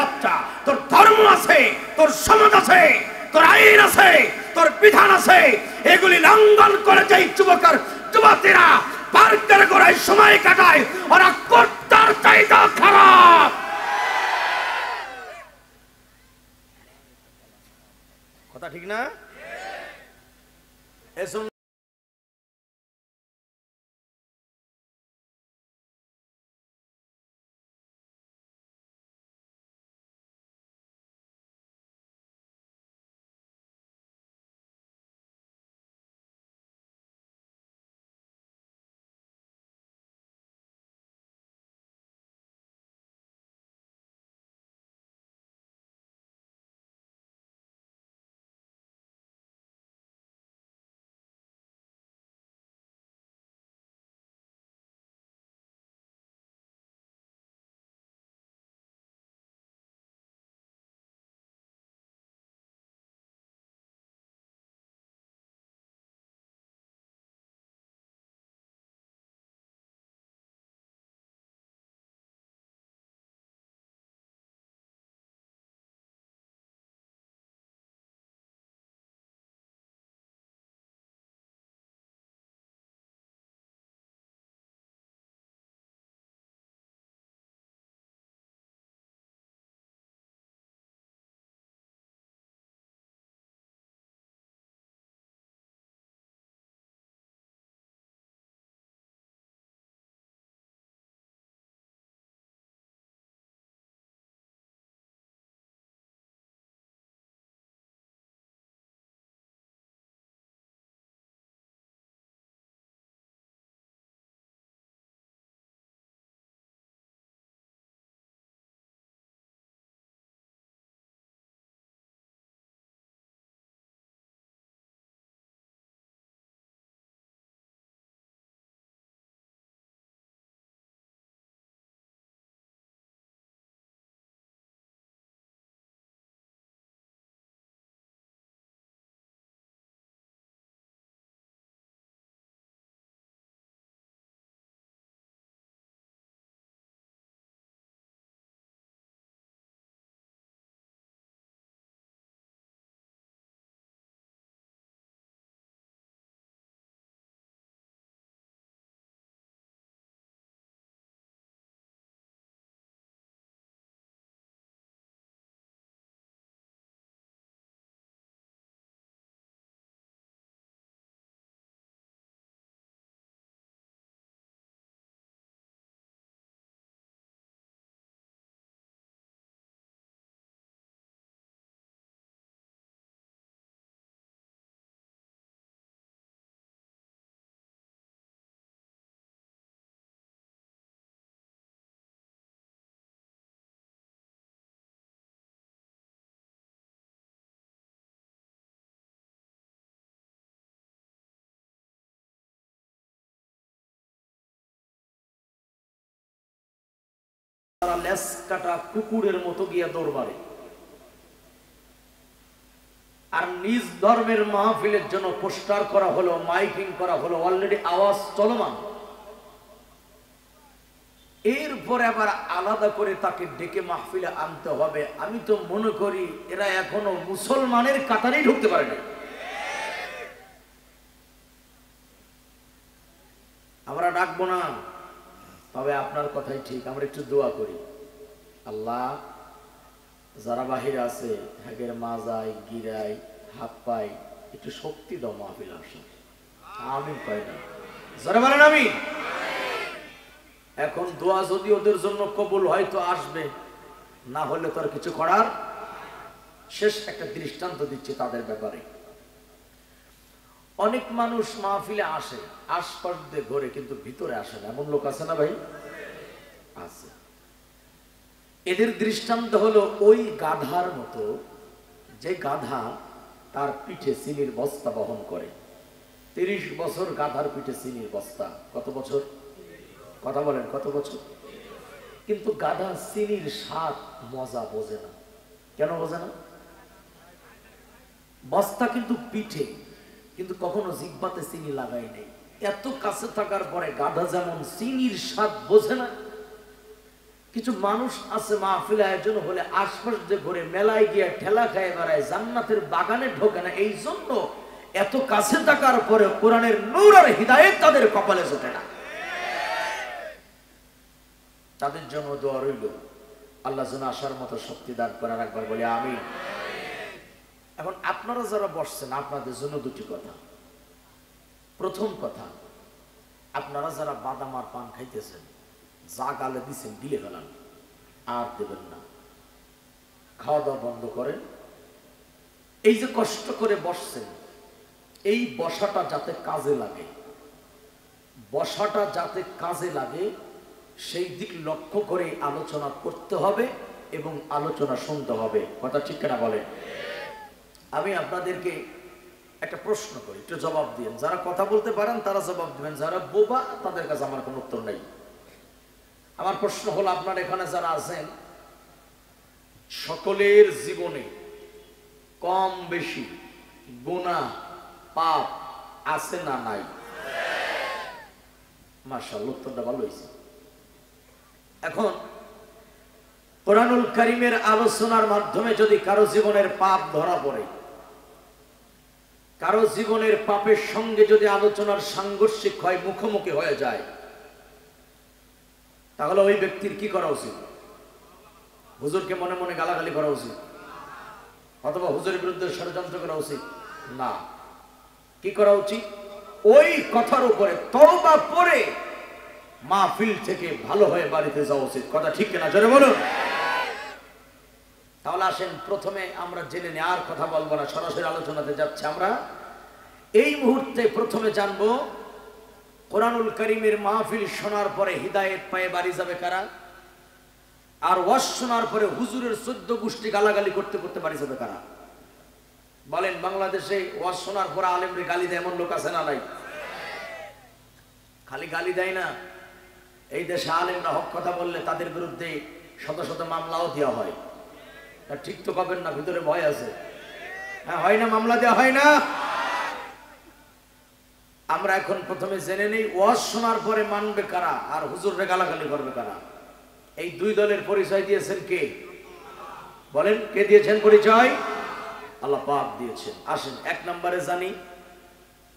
বাচ্চা, তোর ধর্ম আছে, তোর সমাজ আছে, তোর আইন আছে, তোর বিধান আছে, এগুলি লঙ্ঘন করে যেই যুবকের যুবতীরা পার্কের গোড়ায় সময় কাটায়, ওরা কুত্তার চাইতে খারাপ। কথা ঠিক না? এজন্য লেস কাটা কুকুরের মতো গিয়া দৌড় মারে, আর নিজ ধর্মের মাহফিলের জন্য পোস্টার করা হলো, মাইকিং করা হলো, অলরেডি আওয়াজ চলমান। এরপরে আবার আলাদা করে তাকে ডেকে মাহফিলে আনতে হবে। আমি তো মনে করি এরা এখনো মুসলমানের কাতারেই ঢুকতে পারে না। আমরা ডাকবো না, তবে আপনার কথাই ঠিক। আমরা একটু দোয়া করি, আল্লাহ যারা বাহিরে আছে হাগের মাজায় গিরায় হাত পাই একটু শক্তি দাও মাহফিল আসা। আমিন পাই না, যারা বলেন আমিন। এখন দোয়া যদি ওদের জন্য কবুল হয় তো আসবে, না হলে তো আর কিছু করার। শেষ একটা দৃষ্টান্ত দিচ্ছি তাদের ব্যাপারে। অনেক মানুষ মাহফিলে আসে, আশপাশ দিয়ে ঘোরে, কিন্তু ভিতরে আসে না, এমন লোক আছে না ভাই? আছে। এদের দৃষ্টান্ত হলো ওই গাধার মতো, যে গাধা তার পিঠে চিনির বস্তা বহন করে। 30 বছর গাধার পিঠে চিনির বস্তা। কত বছর? কথা বলেন, কত বছর? কিন্তু গাধা চিনির স্বাদ মজা বোঝে না। কেন বোঝে না? বস্তা কিন্তু পিঠে, কিন্তু কখনো জিহ্বাতে চিনি লাগাই নেই। এত কাছে থাকার পরে গাধা যেমন চিনির স্বাদ বোঝে না, কিছু মানুষ আছে মাহফিল আয়োজন হলে আশপাশ যে ঘুরে মেলায় গিয়ে ঠেলা খায় বেড়ায়, জান্নাতের বাগানে ঢোকে না। এই জন্য এত কাছে থাকার পরে কোরআনের নূর আর হিদায়াত তাদের কপালে জোটে না। তাদের জন্য দোয়া রইল, আল্লাহ যেন আসার মতো শক্তি দান করেন। একবার বলি আমিন। এখন আপনারা যারা বসছেন, আপনাদের জন্য দুটি কথা। প্রথম কথা, আপনারা যারা বাদাম আর পান খাইতেছেন, যা গালে দিচ্ছেন গিলে ফেলান, আর দেবেন না। খাওয়া দাওয়া বন্ধ করেন। এই যে কষ্ট করে বসছেন, এই বসাটা যাতে কাজে লাগে, বসাটা যাতে কাজে লাগে সেই দিক লক্ষ্য করে আলোচনা করতে হবে এবং আলোচনা শুনতে হবে। কথা ঠিক কিনা বলেন? আমি আপনাদেরকে একটা প্রশ্ন করি, একটু জবাব দিন। যারা কথা বলতে পারেন তারা জবাব দিবেন, যারা বোবা তাদের কাছে আমার কোনো উত্তর নেই। আমার প্রশ্ন হলো, আপনার এখানে যারা আছেন সকলের জীবনে কম বেশি গুনাহ পাপ আছে না নাই? মাশাআল্লাহ, উত্তরটা ভালো হয়েছে। এখন কোরআনুল কারীমের আলোচনার মাধ্যমে যদি কারো জীবনের পাপ ধরা পড়ে, কারো জীবনের পাপের সঙ্গে যদি আলোচনার সাংঘর্ষিক হয়, মুখোমুখি হয়ে যায়, তাহলে ওই ব্যক্তির কি করা উচিত? হুজুরকে মনে মনে গালাগালি করা উচিত, অথবা হুজুরের বিরুদ্ধে ষড়যন্ত্র করা উচিত না। কি করা উচিত? ওই কথার উপরে তওবা পড়ে মাহফিল থেকে ভালো হয়ে বাড়িতে যাওয়া উচিত। কথা ঠিক কিনা জোরে বলুন। তাহলে আসেন প্রথমে আমরা জেনে নিই, আর কথা বলবো না, সরাসরি আলোচনাতে যাচ্ছে। আমরা এই মুহূর্তে প্রথমে জানবো কোরআনুল কারীমের মাহফিল শোনার পরে হিদায়েত পায়ে বাড়ি যাবে কারা, আর ওয়াজ শোনার পরে হুজুরের 14 গোষ্ঠী গালাগালি করতে করতে বাড়ি যাবে কারা? বলেন, বাংলাদেশে ওয়াজ শোনার পরে আলেমরে গালি দেয় এমন লোক আছে না নাই? খালি গালি দেয় না, এই দেশে আলেমরা হক কথা বললে তাদের বিরুদ্ধে শত শত মামলাও দেওয়া হয়। ঠিক তো পাবেন না, ভিতরে ভয় আছে। হ্যাঁ, হয় না? মামলা দেওয়া হয় না? আমরা এখন প্রথমে জেনে নেই ওয়াজ শোনার পরে মানবে কারা আর হুজুররে গালাগালি করবে কারা। এই দুই দলের পরিচয় দিয়েছেন কে? বলেন, কে দিয়েছেন পরিচয়? আল্লাহ পাক দিয়েছেন। আসেন এক নম্বরে জানি,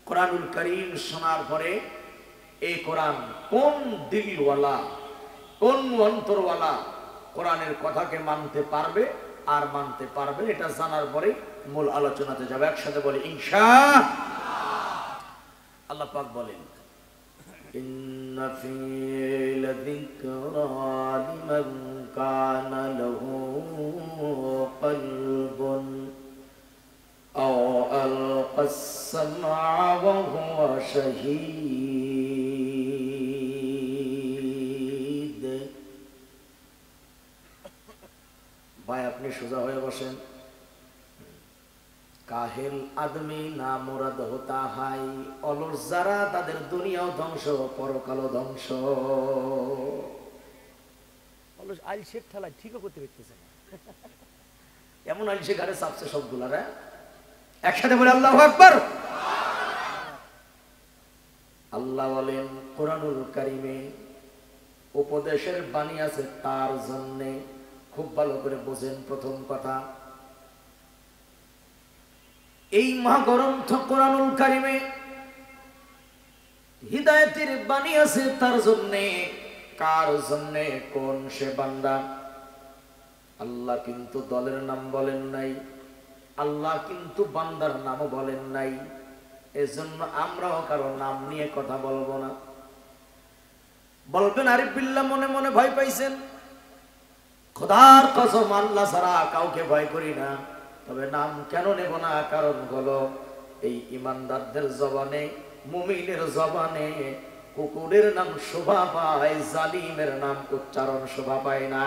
কোরআনুল কারীম শোনার পরে এই কোরআন কোন দিলওয়ালা, কোন অন্তরওয়ালা কোরআনের কথাকে মানতে পারবে আর মানতে পারবে, এটা জানার পরে মূল আলোচনাতে যাবে। একসাথে বলি ইনশাআল্লাহ। আল্লাহ পাক বলেন, ইন্না ফী লাযিকরা লিমান কানা লাহু কলবুন আও আলকাস সামআ ওয়া হুয়া শাহীদ। ভাই আপনি সোজা হয়ে বসেন। কাহেল আদমি না মুরাদ হতা হাই, অলস যারা তাদের দুনিয়াও ধ্বংস পরকালও ধ্বংস। অলস আইলশের ঠেলায় ঠিকও করতে পারতেছে না, এমন আইলশে ঘাড়ে চাপছে সবগুলারা। একসাথে বলে আল্লাহু আকবার। আল্লাহ বলেন কোরআনুল কারীমে উপদেশের বাণী আছে তার জন্যে। খুব ভালো করে বোঝেন। প্রথম কথা, এই মহাগ্রন্থ কোরআনুল কারীমে হিদায়াতের বাণী আছে তার জন্যে। কার জন্যে? কোন সে বান্দা। আল্লাহ কিন্তু দলের নাম বলেন নাই, আল্লাহ কিন্তু বান্দার নামও বলেন নাই। এজন্য আমরাও কারো নাম নিয়ে কথা বলবো না। বলবেন আরিফ বিল্লাহ মনে মনে ভয় পাইছেন। খোদার কসম আল্লাহ ছাড়া কাউকে ভয় করি না। তবে নাম কেন নেব না? কারণ হলো এই ইমানদারদের জবানে, মুমিনের জবানে কুকুরের নাম শোভা পায়, জালিমের নাম উচ্চারণ শোভা পায় না।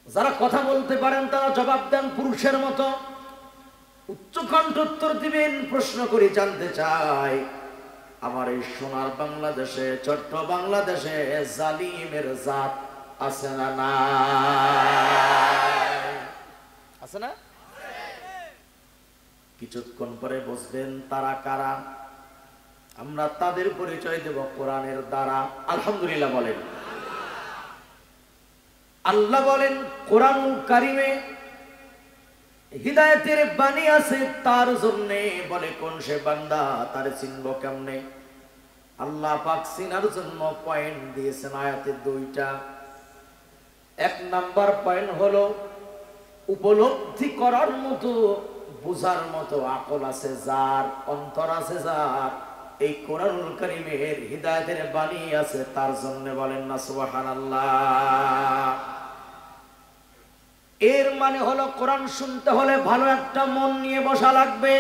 যারা কথা বলতে পারেন তারা জবাব দেন পুরুষের মতো, উচ্চকণ্ঠ উত্তর দিবেন। প্রশ্ন করে জানতে চাই, আমার এই সোনার বাংলাদেশে, ছোট্ট বাংলাদেশে জালিমের জাত আছে না? না আছে না? কিছুক্ষণ পরে বুঝবেন তারা কারা। আমরা তাদের পরিচয় দেব কোরআনের দ্বারা। আলহামদুলিল্লাহ বলেন। আল্লাহ বলেন কোরআনুল কারিমে হিদায়াতের বাণী আছে তার জন্য। বলে কোন সে বান্দা, তারে চিনব কেমনে? আল্লাহ পাক চিনার জন্য পয়েন্ট দিয়েছেন আয়াতে দুইটা। এক নাম্বার পয়েন্ট হলো উপলব্ধি করার মতো, বুঝার মতো আকল আছে যার, অন্তর আছে যার, এই কোরআনুল কারীমের হিদায়াতের বাণী আছে তার জন্য। বলেন না সুবহানাল্লাহ। এর মানে হলো কোরআন শুনতে হলে ভালো একটা মন নিয়ে বসা লাগবে।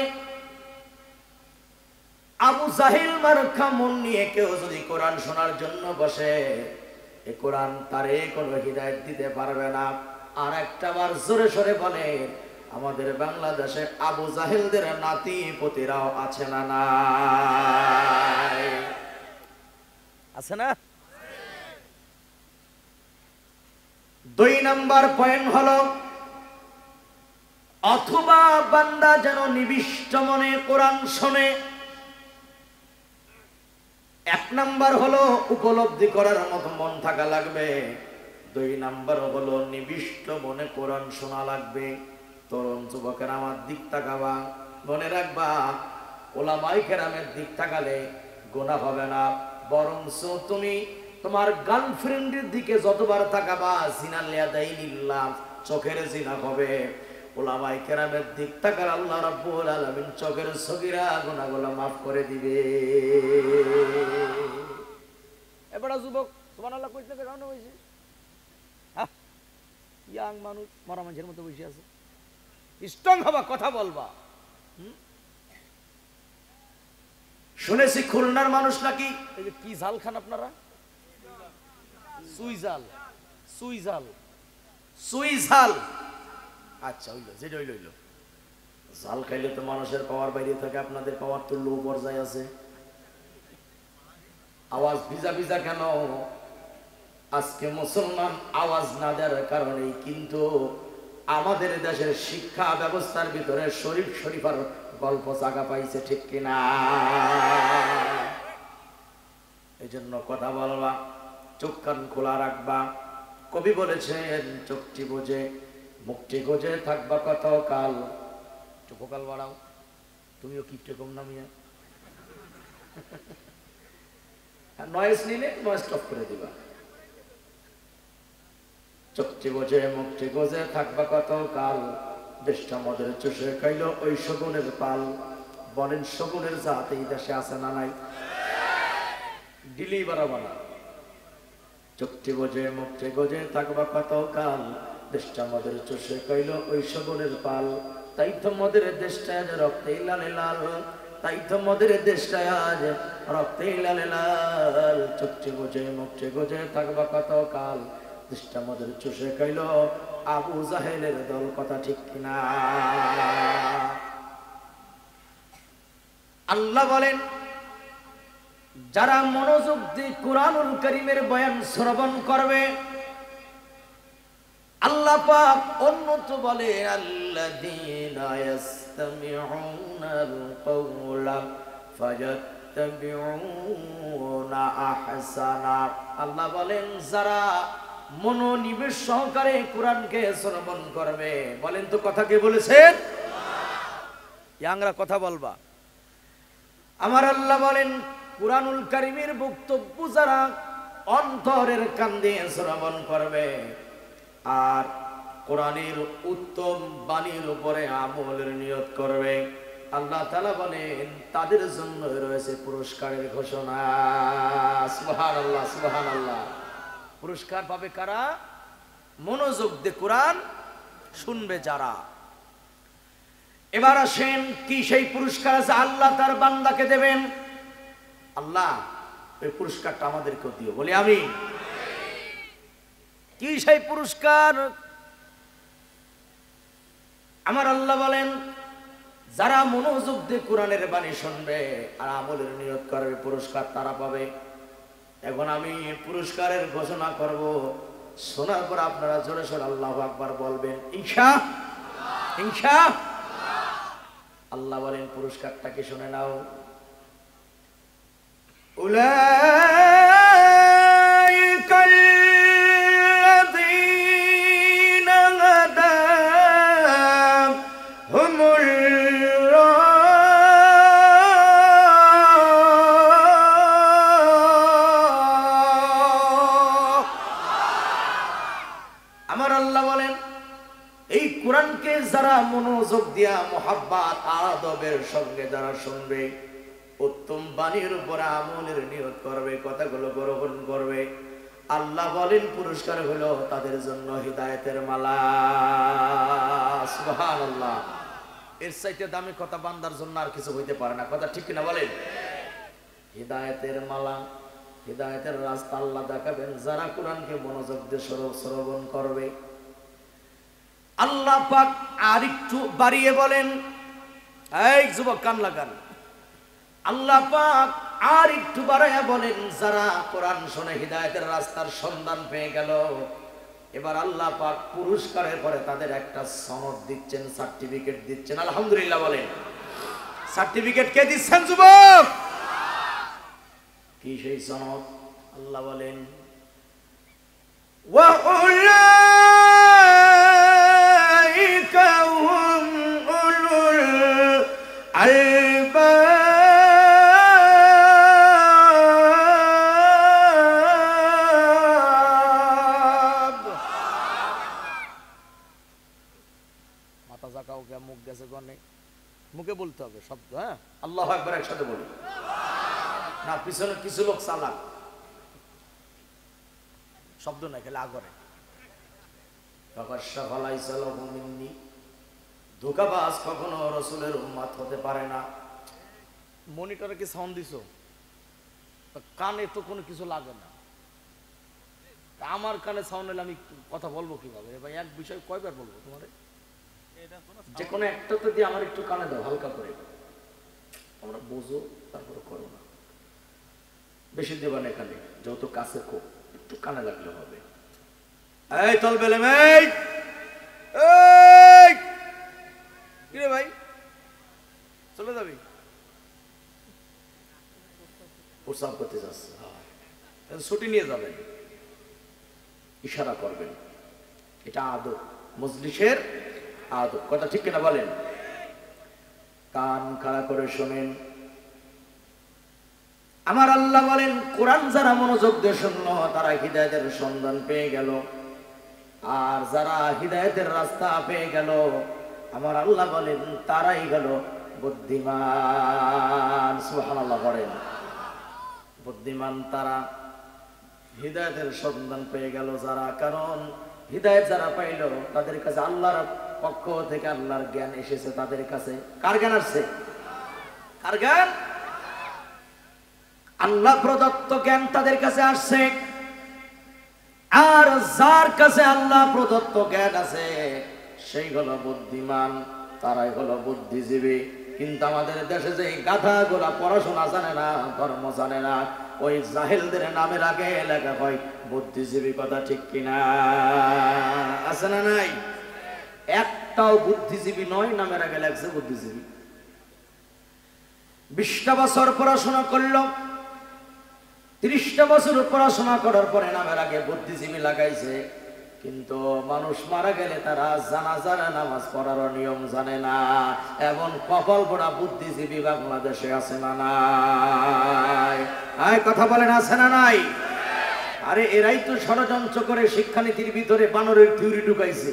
আবু জাহিল মার্কা মন নিয়ে কেউ যদি কোরআন শোনার জন্য বসে, এই কোরআন তারে কোনো হিদায়াত দিতে পারবে না। আর একটা বার জোরে সরে বলে, আমাদের বাংলাদেশে আবু জাহেলদের নাতি পতিরাও আছে না নাই? আছে না? দুই নাম্বার পয়েন্ট হলো অথবা বান্দা যেন নিবিষ্ট মনে কোরআন শোনে। এক নাম্বার হলো উপলব্ধি করার মতো মন থাকা লাগবে। দুই নাম্বার হলো নিবিষ্ট মনে কোরআন শোনা লাগবে। তরুণ যুবকের আমার দিক তাকাবা, মনে রাখবা ওলামায়ে কেরামের দিক তাকালে গুনাহ হবে না, বরঞ্চ তুমি তোমার গার্লফ্রেন্ডের দিকে যতবার তাকাবা জিনা লিয়াদাইনিল্লাহ, চোখের জিনা হবে। ওলামায়ে কেরামের দিক তাকালে আল্লাহ রাব্বুল আলামিন চোখের সগীরা গুনাহগুলো maaf করে দিবে। এবারে যুবক সুবহানাল্লাহ কইতে কেন হইছে? হ্যাঁ, ইয়াং মানুষ মরা মানুষের মতো বসে আছে। স্ট্রং হবা, কথা বলবা। শুনেছি খুলনার মানুষ নাকি এই যে কি জাল খান আপনারা, সুইজাল, সুইজাল, সুইজাল। আচ্ছা হইলো, যেটা হইলো হইলো। জাল খাইলে তো মানুষের পাওয়ার বাইরে থাকে, আপনাদের পাওয়ার তো লো পর্যায়ে আছে। আওয়াজ ভিজা ভিজা কেন? আজকে মুসলমান আওয়াজ না দেওয়ার কারণেই কিন্তু আমাদের দেশের শিক্ষা ব্যবস্থার ভিতরে শরীফ শরীফার গল্প জায়গা পাইছে, ঠিক কিনা? এই জন্য কথা বলবা, চোখ কান খোলা রাখবা। কবি বলেছেন চোখটি বোঝে মুখটি গোজে থাকবা কত কাল। চোখ কাল বাড়াও, তুমিও কিপটে কম নামিয়া নয়েজ নিলে নয়েজ স্টপ করে দিবা। চোখটি বোঝে মুখটি গোজে থাকবা কত কাল, দেশটা মদের চুষে খাইল ওই শগুনের পাল। বলেন শগুনের জাত এই দেশে আছে না নাই? দিলি বাড়াবানা। চোখটি বোঝে মুখটি গোজে থাকবা কত কাল, দেশটা মদের চুষে খাইল ওই শগুনের পাল। তাই তো মদের দেশটা আজ রক্তে লালে লাল, তাই তো মদের দেশটা আজ রক্তে লালে লাল। চোখটি বোঝে মুখটি গোজে থাকবা কত কাল, দেশটা মদের চুষে খাইল আবু জাহেলের দল। কথা ঠিক কিনা? আল্লাহ বলেন যারা মনোযোগ দিয়ে কুরআনুল কারীমের বয়ান শ্রবণ করবে, আল্লাহ পাক অন্যত্র বলে আল্লাযীনা ইসতামিউনাল কওলা ফায়াত্তাবিউনা আহসানা। আল্লাহ বলেন যারা মনোনিবেশ সহকারে কোরআনকে শ্রবণ করবে। বলেন তো কথা কে বলেছেন? ইয়াংরা কথা বলবা। আমার আল্লাহ বলেন কুরআনুল কারীমের বক্তব্য যারা অন্তরের কান দিয়ে শ্রবণ করবে আর কোরআনের উত্তম বাণীর উপরে আমলের নিয়ত করবে, আল্লাহ তাআলা বলেন তাদের জন্য রয়েছে পুরস্কারের ঘোষণা। সুবহানাল্লাহ, সুবহানাল্লাহ। পুরস্কার পাবে কারা? মনোযোগ দিয়ে কোরআন শুনবে যারা। এবার আসেন কি সেই পুরস্কার আছে আল্লাহ তার বান্দাকে দেবেন। আল্লাহ এই পুরস্কারটা আমাদেরকে দিও, বলি আমিন। কি সেই পুরস্কার? আমার আল্লাহ বলেন যারা মনোযোগ দিয়ে কোরআনের বাণী শুনবে আর আমলের নিয়ত করবে, পুরস্কার তারা পাবে। এখন আমি পুরস্কারের ঘোষণা করব, শোনার পর আপনারা জোরে সোরে আল্লাহু আকবার বলবেন ইনশাআল্লাহ, ইনশাআল্লাহ। アッラー বলেন পুরস্কারটাকে শুনে নাও। উলাইকা আল্লাযীনা হাদাহুমুল্লাহ। আমার আল্লাহ বলেন, এই কোরআনকে যারা মনোযোগ দিয়া মোহাব্বত আদবের সঙ্গে যারা শুনবে, উত্তম বাণীর উপর আমলের নিয়ত করবে, কথাগুলো গ্রহণ করবে, আল্লাহ বলেন পুরস্কার হলো তাদের জন্য হিদায়াতের মালা। সুবহানাল্লাহ। এর চাইতে দামি কথা বান্দার জন্য আর কিছু হইতে পারে না, কথা ঠিক কিনা বলেন? হিদায়াতের মালা, হিদায়াতের রাস্তা আল্লাহ দেখাবেন যারা কোরআনকে মনোযোগ দিয়ে শ্রবণ করবে। আল্লাহ পাক আর একটু বাড়িয়ে বলেন, এই যুবক কান লাগান, আল্লাহ পাক আর একটু বাড়াইয়া বলেন যারা কোরআন শুনে হিদায়াতের রাস্তার সন্ধান পেয়ে গেল, এবার আল্লাহ পাক পুরস্কারের পরে তাদের একটা সনদ দিচ্ছেন, সার্টিফিকেট দিচ্ছেন। আলহামদুলিল্লাহ বলেন। সার্টিফিকেট কে দিচ্ছেন যুবক? কি সেই সনদ? আল্লাহ বলেন, ওয়া উলাইকা হুম উলুল আলবাব। মাথা জাকাও কে মুখ গেছে গনে, মুখে বলতে হবে শব্দ। হ্যাঁ, আল্লাহু আকবার একসাথে বলি না, পিছনে কিছু লোক চালাক, শব্দ না খেলে আগরে। ধোঁকাবাজ কখনো রাসূলের উম্মত হতে পারে না। মনিটরে কি সাউন্ড দিছো? কানে তো কোনো কিছু লাগে না, আমার কানে সাউন্ড এলে আমি কথা বলবো কিভাবে? ভাই এক বিষয় কয়বার বলবো তোমারে? যে কোনো একটা তো দিয়ে আমার একটু কানে দাও হালকা করে, আমরা বোঝো, তারপরে করো না। বেশি দেবা না কানে, যেহেতু কাছে খুব, একটু কানে লাগলে হবে। এই তল বেলে মেই, এই কি রে ভাই, চলে যাবি? প্রস্তাব করতে যাচ্ছে, ছুটি নিয়ে যাবেন, ইশারা করবেন, এটা আদব, মজলিসের আদব, কথা ঠিক কিনা বলেন? কান খাড়া করে শোনেন। আমার আল্লাহ বলেন, কোরআন যারা মনোযোগ দিয়ে শুনলো তারা হিদায়াতের সন্ধান পেয়ে গেল, আর যারা হিদায়াতের রাস্তা পেয়ে গেল, আমার আল্লাহ বলেন তারাই গেল বুদ্ধিমান। সুবহানাল্লাহ বলেন। বুদ্ধিমান তারা, হিদায়াতের সন্ধান পেয়ে গেল যারা, কারণ হিদায়াত যারা পাইল তাদের কাছে আল্লাহর পক্ষ থেকে আল্লাহর জ্ঞান এসেছে তাদের কাছে। কার জ্ঞান আসছে? কার জ্ঞান? আল্লাহ প্রদত্ত জ্ঞান তাদের কাছে আসছে। আর যার কাছে আল্লাহ প্রদত্ত জ্ঞান আছে সেই হলো বুদ্ধিমান, তারাই হলো বুদ্ধিজীবী। কিন্তু আমাদের দেশে যে গাধাগুলা পড়াশোনা জানে না, ধর্ম জানে না, ওই জাহেলদের নামের আগে লেখা হয় বুদ্ধিজীবী, কথা ঠিক কিনা? আছে না নাই? একটাও বুদ্ধিজীবী নয়, নামের আগে লেখছে বুদ্ধিজীবী। 20টা বছর পড়াশোনা করলো, 30টা বছর পড়াশোনা করার পরে নামের আগে বুদ্ধিজীবী লাগাইছে, কিন্তু মানুষ মারা গেলে তারা জানাজার নামাজ পড়ার নিয়ম জানে না। এমন কপাল পোড়া বুদ্ধিজীবী বাংলাদেশে আছে না নাই? কথা বলেন, আছে না নাই? আরে এরাই তো ষড়যন্ত্র করে শিক্ষানীতির ভিতরে বানরের থিওরি ঢুকাইছে,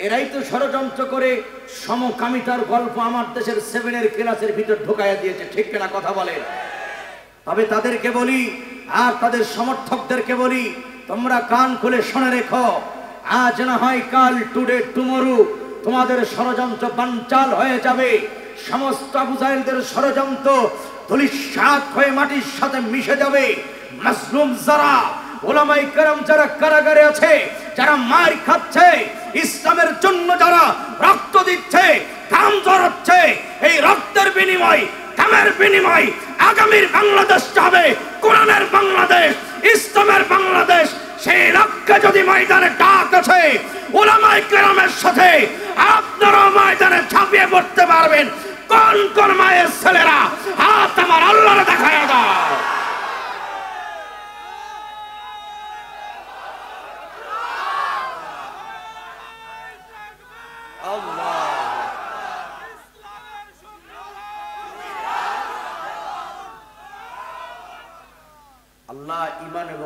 এরাই তো ষড়যন্ত্র করে সমকামিতার গল্প আমার দেশের 7 ক্লাসের ভিতর ঢুকাইয়া দিয়েছে, ঠিক কিনা কথা বলেন? তবে তাদেরকে বলি, আর তাদের সমর্থকদেরকে বলি, তোমরা কান খুলে শুনে রেখো, আজ না হয় কাল, টুডে টুমরো তোমাদের ষড়যন্ত্র বানচাল হয়ে যাবে। সমস্ত আবু জাহেলদের ষড়যন্ত্র ধূলিসাৎ হয়ে মাটির সাথে মিশে যাবে। মাজলুম যারা, ওলামায়ে কেরাম যারা কারাগারে আছে, যারা মার খাচ্ছে, ইসলামের জন্য যারা রক্ত দিচ্ছে, ঘাম ঝরাচ্ছে, এই রক্তের বিনিময়, ঘামের বিনিময় আগামীর বাংলাদেশ হবে কোরআনের বাংলাদেশ, ইসলামের বাংলাদেশ। সেই লক্ষ্যে যদি ময়দানে ডাক আছে, ওলামায়ে কেরামের সাথে আপনারা ময়দানে ঝাঁপিয়ে পড়তে পারবেন। কোন কোন মায়ের ছেলেরা হাত আমার আল্লাহর দেখায় দাও।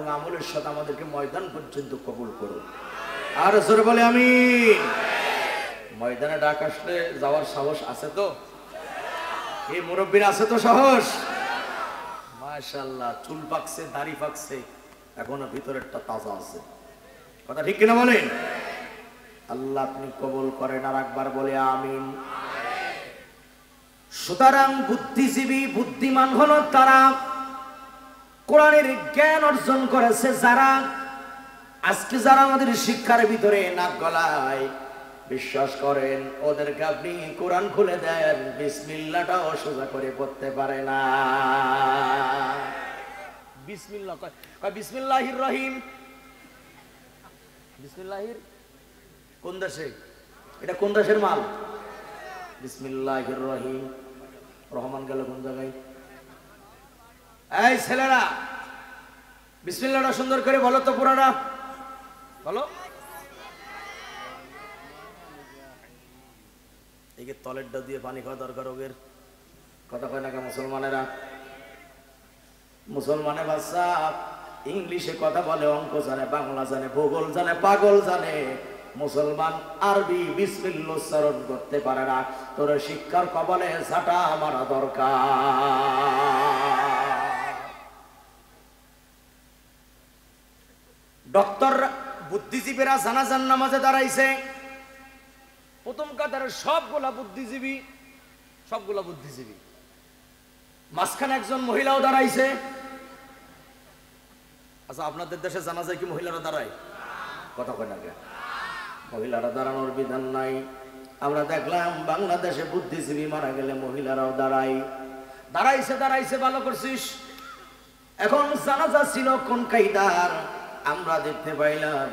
এবং আমলের সাথে আমাদেরকে ময়দান পর্যন্ত কবুল করুন। আর জোরে বলে আমিন। ময়দানে ডাক আসলে যাওয়ার সাহস আছে তো? এই মুরব্বীর আছে তো সাহস? মাশাআল্লাহ, চুল পাকছে, দাড়ি পাকছে, এখনো ভিতরেরটা তাজা আছে। কথা ঠিক কিনা বলেন? আল্লাহ আপনি কবুল করেন। আর একবার বলে আমিন। সুতরাং বুদ্ধিজীবী, বুদ্ধিমান হলো তারা, কোরআনের জ্ঞান অর্জন করেছে যারা। আজকে যারা আমাদের শিক্ষার ভিতরে নাক গলায়, বিশ্বাস করেন ওদেরকে আপনি কোরআন খুলে দেন, বিসমিল্লাহটাও সোজা করে পড়তে পারে না। বিসমিল্লাহ কয় বিসমিল্লাহির রহিম। বিসমিল্লাহির কোন দেশে? এটা কোন দেশের মাল? বিসমিল্লাহির রহিম। রহমান গেল কোন জায়গায়? এই ছেলেরা, বিসমিল্লাহটা সুন্দর করে বলো তো, পুরাটা বলো। এই যে তলেরটা দিয়ে পানি খাওয়া দরকার ওদের, কথা কয় না কে মুসলমানেরা? মুসলমানের বাচ্চা ইংলিশে কথা বলে, অঙ্ক জানে, বাংলা জানে, ভূগোল জানে, পাগল জানে। মুসলমান আরবি বিসমিল্লাহ উচ্চারণ করতে পারে না। তোর শিক্ষার কবলে ঝাঁটা মারা দরকার। ডক্টর বুদ্ধিজীবীরা জানাজার নামাজে দাঁড়াইছে, প্রথম কাতারে সবগুলা বুদ্ধিজীবী, সবগুলা বুদ্ধিজীবী। মাঝখানে একজন মহিলাও দাঁড়াইছে। আচ্ছা, আপনাদের দেশে জানাজায় কি মহিলারা দাঁড়ায়? কথা কয় না কে? মহিলারা দাঁড়ানোর বিধান নাই। আমরা দেখলাম বাংলাদেশে বুদ্ধিজীবী মারা গেলে মহিলারাও দাঁড়ায়। দাঁড়াইছে, ভালো করছিস। এখন জানাজা ছিল কোন কায়দার? আমরা দেখতে পাইলাম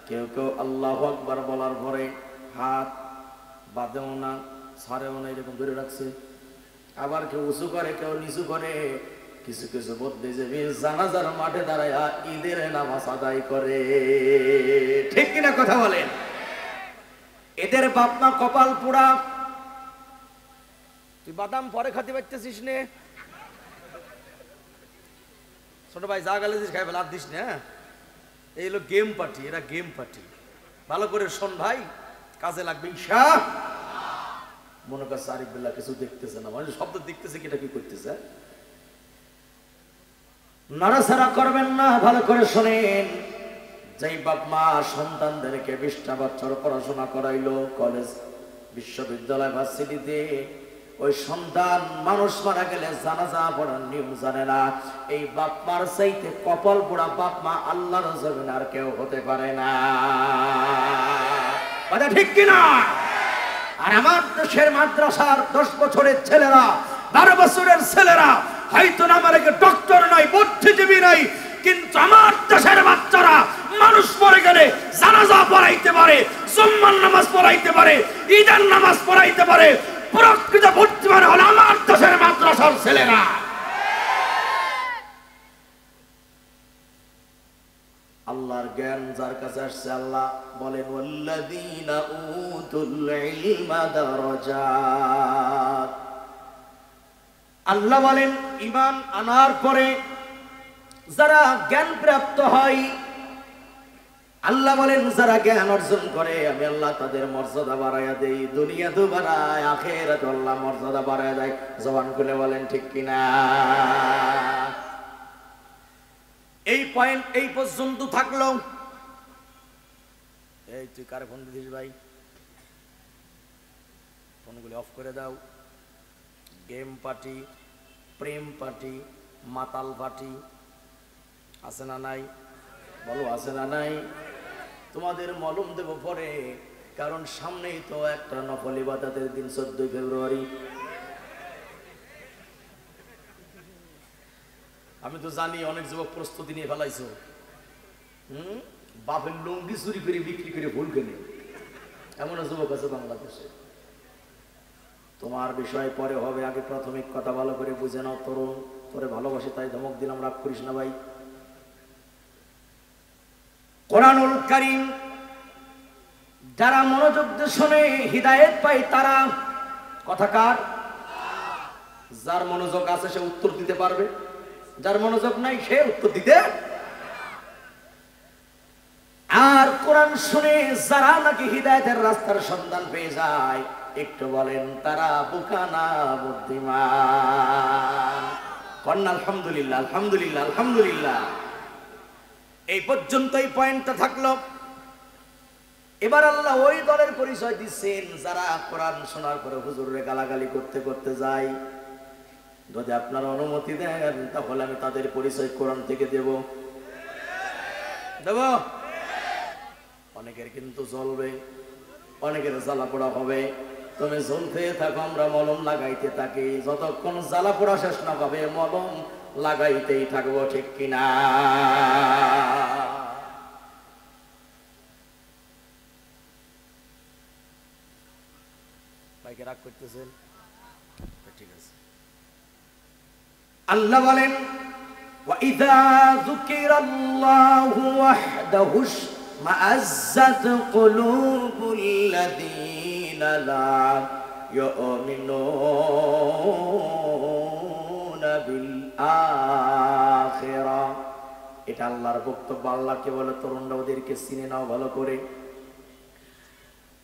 কেউ কেউ আল্লাহু আকবার বলার পরে হাত বাঁধেও না, ছাড়েও না, এরকম ধরে রাখছে। আবার কেউ উঁচু করে, কেউ নিচু করে। কিছু কিছু বুদ্ধিজীবী জানাজার মাঠে দাঁড়ায়া ঈদের নামাজ আদায় করে। ঠিক কিনা কথা বলেন? এদের বাপ মা কপাল পোড়া। তুই বাদাম পরে খাতে পারতেছিস নে, ছোট ভাই, যা গেলে খাই ফেলে, আর দিস না। এই হলো গেম পার্টি, এরা গেম পার্টি। ভালো করে শোন ভাই, কাজে লাগবে ইনশা। মনে করছে আরিফ বিল্লাহ কিছু দেখতেছে না, মানে শব্দ দেখতেছে, কিটা কি করতেছে। নড়াচড়া করবেন না, ভালো করে শোনেন। যেই বাপ মা সন্তানদেরকে 20টা বছর পড়াশোনা করাইলো, কলেজ, বিশ্ববিদ্যালয়, ভার্সিটিতে, ওই সন্তান মানুষ মারা গেলে জানাজা পড়ার নিয়ম জানে না, এই বাপ মার চাইতে কপাল পোড়া বাপ মা আল্লাহর জমিনে আর কেউ হতে পারে না। কথা ঠিক কিনা? আর আমার দেশের মাদ্রাসার 10 বছরের ছেলেরা, 12 বছরের ছেলেরা হয়তো আমার ডক্টর নাই, বুদ্ধিজীবী নাই, কিন্তু আমার দেশের বাচ্চারা মানুষ মরে গেলে জানাজা পড়াইতে পারে, জুম্মার নামাজ পড়াইতে পারে, ঈদের নামাজ পড়াইতে পারে। প্রকৃত বুদ্ধিমান হলো আমার দেশের মাদ্রাসার ছেলেরা। আল্লাহর জ্ঞান যার কাছে আসছে, আল্লাহ বলেন ওয়াল্লাযীনা উতুল ইলমা দারাজাত। আল্লাহ বলেন ঈমান আনার পরে যারা জ্ঞান প্রাপ্ত হয়, আল্লাহ বলেন যারা জ্ঞান অর্জন করে, আমি আল্লাহ তাদের মর্যাদা বাড়াইয়া দেই। দুনিয়া তো বাড়ায়, আখিরাত আল্লাহ মর্যাদা বাড়াইয়া দেয়। জবান খুলে বলেন ঠিক কিনা? এই পয়েন্ট এই পর্যন্ত থাকলো। এই তুই কারে ফোন দিস ভাই? ফোনগুলি অফ করে দাও। গেম পার্টি, প্রেম পার্টি, মাতাল পার্টি আছে না নাই? বলো আছে না নাই? তোমাদের মলম দেব পরে, কারণ সামনেই তো একটা নফল ইবাদতের দিন, 14 ফেব্রুয়ারি। আমি তো জানি অনেক যুবক প্রস্তুতি নিয়ে ফেলাইছো। বাপের লুঙ্গি চুরি করে বিক্রি করে ভুল কেনে, এমন যুবক আছে বাংলাদেশে। তোমার বিষয় পরে হবে, আগে প্রাথমিক কথা ভালো করে বুঝে নাও। তরুণ, তোরে ভালোবাসি তাই ধমক দিলাম, রাগ করিস না ভাই। কোরআনুল কারীম যারা মনোযোগ দিয়ে শোনে হিদায়েত পায় তারা। কথাকার, যার মনোযোগ আছে সে উত্তর দিতে পারবে, যার মনোযোগ নাই সে উত্তর দিতে। আর কোরআন শুনে যারা নাকি হিদায়াতের রাস্তার সন্ধান পেয়ে যায়, একটু বলেন তারা বোকা না বুদ্ধিমান? কন্যা আলহামদুলিল্লাহ, আলহামদুলিল্লাহ, আলহামদুলিল্লাহ। এই পর্যন্ত এই পয়েন্টটা থাকলো। এবার আল্লাহ ওই দলের পরিচয় দিচ্ছেন যারা কোরআন শোনার পরে হুজুরে গালাগালি করতে করতে যায়। যদি আপনারা অনুমতি দেন তাহলে আমি তাদের পরিচয় কোরআন থেকে দেব। অনেকের কিন্তু জ্বলবে, অনেকের জ্বালা পোড়া হবে। তুমি জ্বলতে থাকো, আমরা মলম লাগাইতে থাকি। যতক্ষণ জ্বালা পোড়া শেষ না হবে মলম লাগাইতেই থাকবো, ঠিক কিনা? ভাইকে রাগ করতেছেন? ঠিক আছে। আল্লাহ বলেন وَإِذَا ذُكِرَ اللَّهُ وَحْدَهُ اشْمَأَزَّتْ قُلُوبُ الَّذِينَ لَا يُؤْمِنُونَ بِالْآخِرَةِ। এটা আল্লাহর বক্তব্য। আল্লাহকে বলে তরুণরা ওদেরকে চিনে নাও ভালো করে।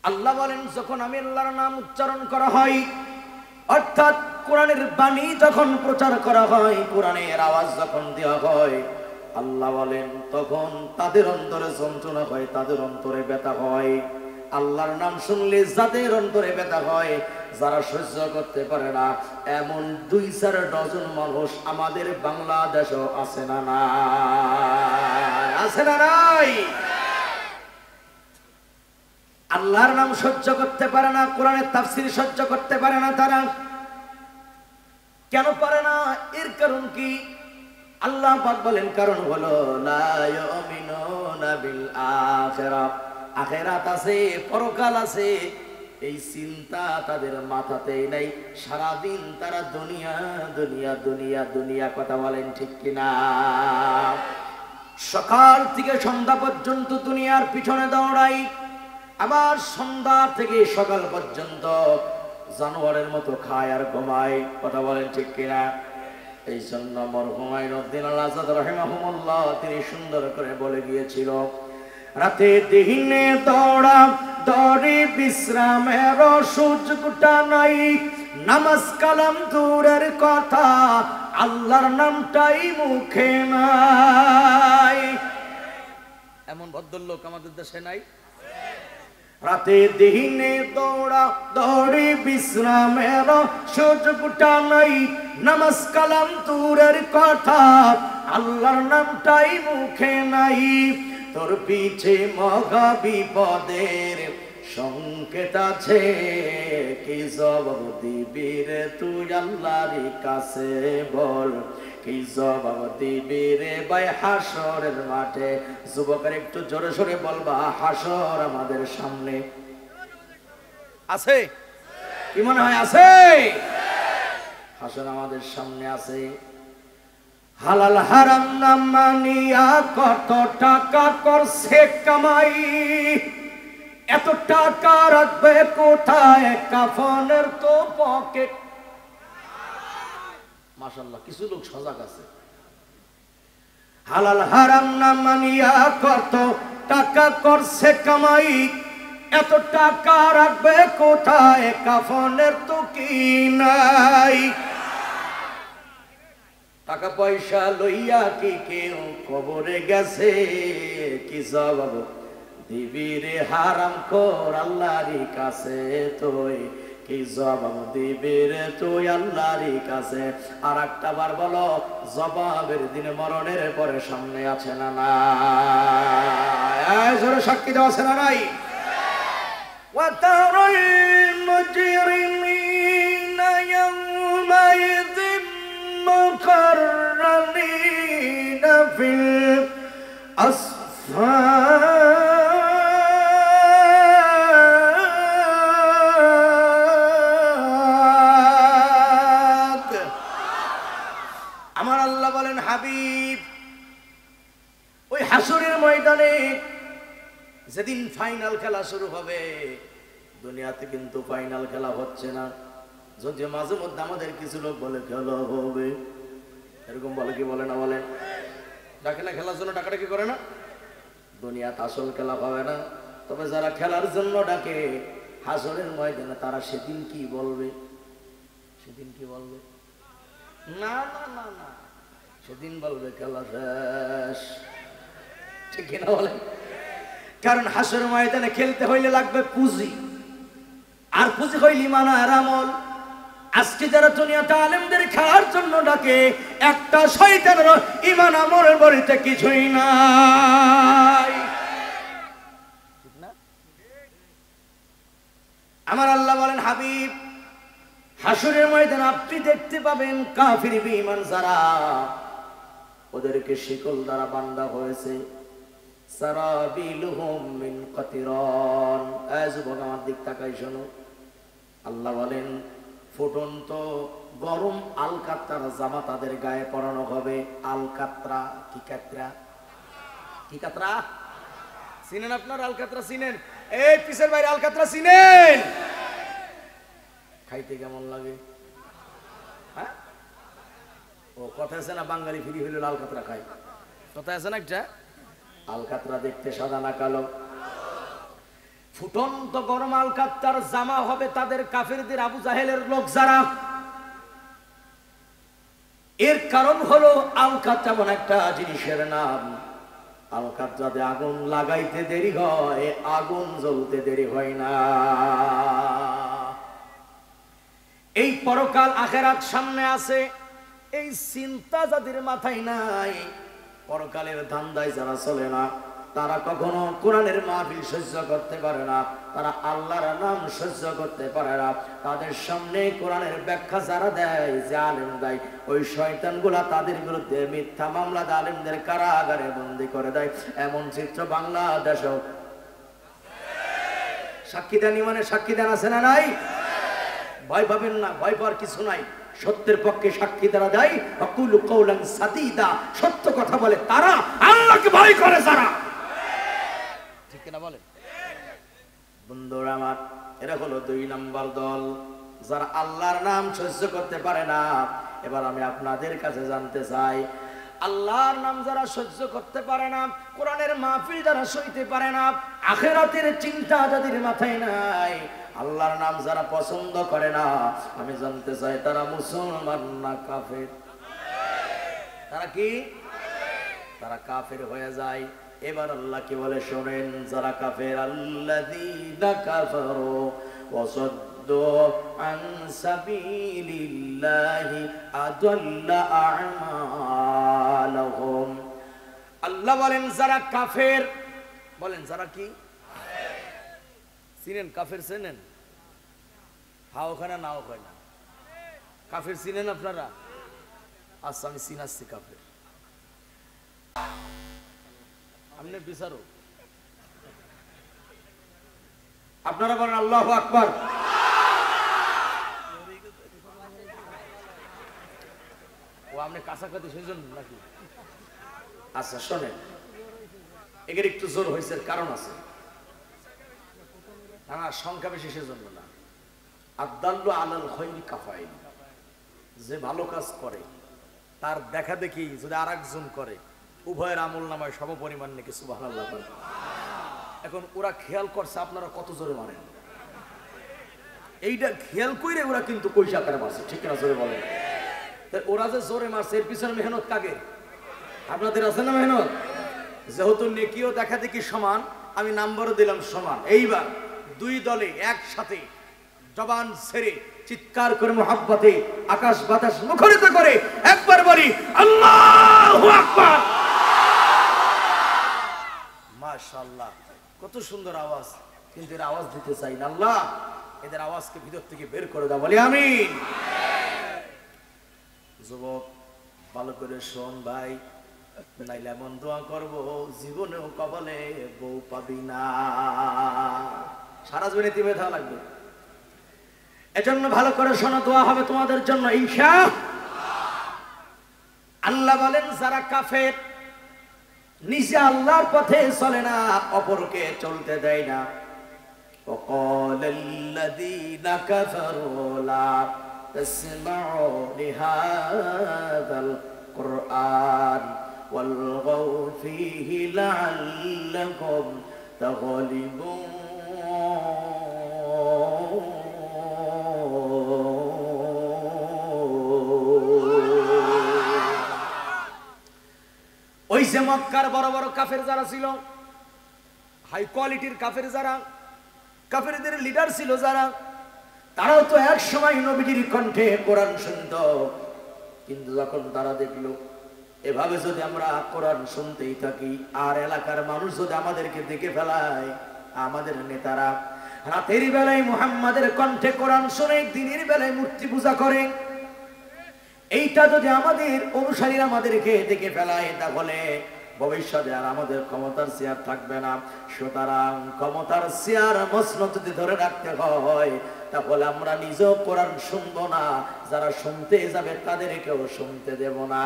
আল্লাহ বলেন যখন আমি আল্লাহর নাম উচ্চারণ করা হয়, অর্থাৎ কোরআনের বাণী যখন প্রচার করা হয়, কোরআনের আওয়াজ যখন দেওয়া হয়, আল্লাহ বলেন তখন তাদের অন্তরে যন্ত্রণা হয়, তাদের অন্তরে ব্যথা হয়। আল্লাহর নাম শুনলে যাদের অন্তরে ব্যথা হয়, যারা সহ্য করতে পারে না, এমন 2-4 ডজন মানুষ আমাদের বাংলাদেশও আছে না নাই? আছে না নাই? আল্লাহর নাম সহ্য করতে পারে না, কোরআনের তাফসীর সহ্য করতে পারে না। তারা কেন পারে না? এর কারণ কি? আল্লাহ পাক বলেন কারণ হলো লা ইউমিনুনা বিল আখিরাহ। আখিরাত আছে, পরকাল আছে, এই চিন্তা তাদের মাথাতেই নাই। সারাদিন তারা দুনিয়া দুনিয়া দুনিয়া দুনিয়া কথা বলেন, ঠিক কিনা? সকাল থেকে সন্ধ্যা পর্যন্ত দুনিয়ার পিছনে দৌড়াই, আবার সন্ধ্যা থেকে সকাল পর্যন্ত জানোয়ারের মতো খায় আর ঘুমায়, কথা বলেন, ঠিক কিনা? এই জন্য মরহুম আইনউদ্দিন আল আজাদ রাহিমাহুল্লাহ তিনি সুন্দর করে বলে গিয়েছিল, রাতে দিনে দৌড়া দৌড়ি বিশ্রামের সুযোগটা নাই, নামাজ কালাম দূরের কথা, আল্লাহর নামটাই মুখে নাই। এমন ভদ্রলোক আমাদের দেশে নাই? রাতে দিনে দৌড়া দৌড়ি বিশ্রামের সুযোগটা নাই, নামাজ কালাম দূরের কথা, আল্লাহর নামটাই মুখে নাই। তোর পিছে মহা বিপদের সংকেত আছে, কি জবাব দিবি রে তুই আল্লাহর কাছে বল, কি জবাব দিবি রে ভাই হাসরের মাঠে? যুবকের একটু জোরে সোরে বলবা, হাসর আমাদের সামনে আছে। কি মনে হয় আছে? হাসর আমাদের সামনে আছে। হালাল হারাম না মানিয়া কত টাকা করছে কামাই, এত টাকা রাখবে কোথায়? কাফনের তো পকেট। মাশাআল্লাহ, কিছু লোক সজাগ আছে। হালাল হারাম না মানিয়া কত টাকা করছে কামাই, এত টাকা রাখবে কোথায়? কাফনের তো কি নাই। টাকা পয়সা লইয়া কি কেউ কবরে গেছে? কি জবাব দিবি রে হারাম খোর আল্লাহর কাছে তুই? কি জবাব দিবি রে তুই আল্লাহর কাছে? আর একটা বার বলো, জবাবের দিন মরণের পরে সামনে আছে না নাই? জোরে সাক্ষী দেওয়া আছে না নাই? ওয়াতারাল মুজরিমিনা ইয়াওমাইযিন মুকাররানিনা ফিল আসফাক। আমার আল্লাহ বলেন, হাবিব, ওই হাসরের ময়দানে যেদিন ফাইনাল খেলা শুরু হবে, দুনিয়াতে কিন্তু ফাইনাল খেলা হচ্ছে না। যদিও মাঝে মধ্যে আমাদের কিছু লোক বলে খেলা হবে, এরকম বলে, কি বলে না? বলে ডাকে না খেলার জন্য, টাকাটা কি করে না? দুনিয়াতে আসল খেলা পাবে না, তবে যারা খেলার জন্য ডাকে হাসরের ময়দানে তারা সেদিন কি বলবে? সেদিন কি বলবে? না না না না, সেদিন বলবে খেলা শেষ। ঠিক কিনা বলেন? কারণ হাসরের ময়দানে খেলতে হইলে লাগবে পুঁজি, আর পুঁজি হইল ঈমান আর আমল। আজকে যারা দুনিয়াতে আলেমদের খেলার জন্য ডাকে, একটা শয়তানের ঈমান আমলের বাড়িতে কিছুই নাই। ঠিক না? আমার আল্লাহ বলেন, হাবিব হাসরের ময়দানে আপনি দেখতে পাবেন কাফির বেঈমান যারা, ওদেরকে শিকল দ্বারা বান্ধা হয়েছে। সারাবিলুহুম মিন কাতিরান। এই যুবক আমার দিক তাকাই শোনো, আল্লাহ বলেন ফুটন্ত গরম আলকাতরার জামা তাদের গায়ে পরানো হবে। আলকাতরা কি? কাতরা কি? কাতরা চিনেন আপনারা? আলকাতরা চিনেন? এই পিসের বাইরে আলকাতরা চিনেন? খাইতে কেমন লাগে? হ্যাঁ, ও কথা আছে না, বাঙালি ফিরি হইলে লাল কাতরা খায়, কথা আছে না একটা? আলকাতরা দেখতে সাদা না কালো? ফুটন্ত গরম আলকাতরার জামা হবে তাদের, কাফিরদের, আবু জাহেলের লোক যারা। এর কারণ হলো আলকাতরা এমন একটা জিনিসের নাম, আলকাতরাতে আগুন লাগাইতে দেরি হয়, আগুন জ্বলতে দেরি হয় না। এই পরকাল আখেরাত সামনে আছে, এই চিন্তা যাদের মাথায় নাই, পরকালের ধান্দায় যারা চলে না, তারা কখনো কোরআনের মাহফিল সহ্য করতে পারে না, তারা আল্লাহর নাম সহ্য করতে পারে না। তাদের সামনে কোরআনের ব্যাখ্যা যারা দেয়, যে আলেম দেয়, ওই শয়তানগুলা তাদের বিরুদ্ধে মিথ্যা মামলা দিয়ে আলেমদের কারাগারে বন্দী করে দেয়। এমন চিত্র বাংলাদেশেও সাক্ষী দেন, মানে সাক্ষী দেন আছে না নাই? ভয় পাবেন না, ভয় পাওয়ার কিছু নাই। সত্যের পক্ষে সাক্ষী দ্বারা দেয়, আকুলু কওলান সাদীদা, সত্য কথা বলে তারা, আল্লাহকে ভয় করে যারা। ঠিক না বলেন? বন্ধুরা আমার, এরা হলো 2 নম্বর দল, যারা আল্লাহর নাম সহ্য করতে পারে না। এবার আমি আপনাদের কাছে জানতে চাই, আল্লাহর নাম যারা সহ্য করতে পারে না, কোরআনের মাহফিল যারা সইতে পারে না, আখিরাতের চিন্তা যাদের মাথায় নাই, আল্লাহর নাম যারা পছন্দ করে না, আমি জানতে চাই তারা মুসলমান না কাফের? তারা কি? তারা কাফের হয়ে যায়। এবার আল্লাহ কি বলে শোনেন, যারা কাফের, আল্লাযীনা কাফারু ওয়া সাদ্দু আন সাবিলিল্লাহি আদাল্লা আ'মালাহুম। আল্লাহ বলেন যারা কাফের, বলেন যারা কি? চিনেন কাফের? চিনেন? হাও খায় না, নাও খায় না। কাফের চিনেন আপনারা? আচ্ছা, আমি চিনাচ্ছি কাফের। আপনি বিচারো, আপনারা বলেন আল্লাহু আকবার। ও আপনি কাছাকাছি সেই জন্য নাকি? আচ্ছা শোনেন, এর একটু জোর হয়েছে, কারণ আছে। না, সংখ্যা বেশি সেজন্য না। আদাল্লু আলাল খায়রি কাফাইল, যে ভালো কাজ করে তার দেখা দেখি যদি আরেকজন করে, উভয়ের আমল নামায় সমপরিমাণ নাকি। সুবহানাল্লাহ। এখন ওরা খেয়াল করছে আপনারা কত জোরে মারেন, এইটা খেয়াল করে ওরা কিন্তু পয়সা আকারে মারছে। ঠিক না জোরে বলেন? ওরা যে জোরে মারছে, এর পিছনে মেহনত কাকে? আপনাদের আছে না মেহনত? যেহেতু নেকিও দেখা দেখি সমান, আমি নাম্বারও দিলাম সমান। এইবার 2 দলে একসাথে জবান ছেড়ে চিৎকার করে মুহাব্বতে আকাশ বাতাস মুখরিত করে একবার বলি আল্লাহু আকবার। মাশাআল্লাহ, কত সুন্দর আওয়াজ, কিন্তু এর আওয়াজ দিতে চাই না। আল্লাহ এদের আওয়াজকে ভিতর থেকে বের করে দাও, বলি আমিন। যুবক ভালো করে শোন ভাই, নাইলে এমন দোয়া করবো জীবনেও কপালে বউ পাবি না, সারা জীবনে তিবে থাকা লাগবে। এজন্য ভালো করে শোনো, দোয়া হবে তোমাদের জন্য ইনশাআল্লাহ। আল্লাহ বলেন যারা কাফের, নিজে আল্লাহর পথে চলে না, অপরকে চলতে দেয় না। وقال الذين كفروا لا تسمعوا لهذا القرآن ওয়ালগাউ ফীহি লাআল্লাকুম তাগলিবুন। ওই যে মক্কার বড় বড় কাফের যারা ছিল, হাই কোয়ালিটির কাফের যারা, কাফেরদের লিডার ছিল যারা, তারাও তো এক সময় নবীজির কণ্ঠে কোরআন শুনত। কিন্তু যখন তারা দেখলো এভাবে যদি আমরা কোরআন শুনতেই থাকি আর এলাকার মানুষ যদি আমাদেরকে দেখে ফেলায়, আমাদের নেতারা রাতের বেলায় মুহাম্মাদের কণ্ঠে কোরআন শুনে দিনের বেলায় মূর্তি পূজা করে, এইটা যদি আমাদের অনুসারীরা আমাদেরকে দেখে ফেলায় তাহলে ভবিষ্যতে আর আমাদের ক্ষমতার চেয়ার থাকবে না। সুতরাং ক্ষমতার চেয়ার মসনদ যদি ধরে রাখতে হয় তাহলে আমরা নিজেও কোরআন শুনবো না, যারা শুনতে যাবে তাদেরকেও শুনতে দেব না।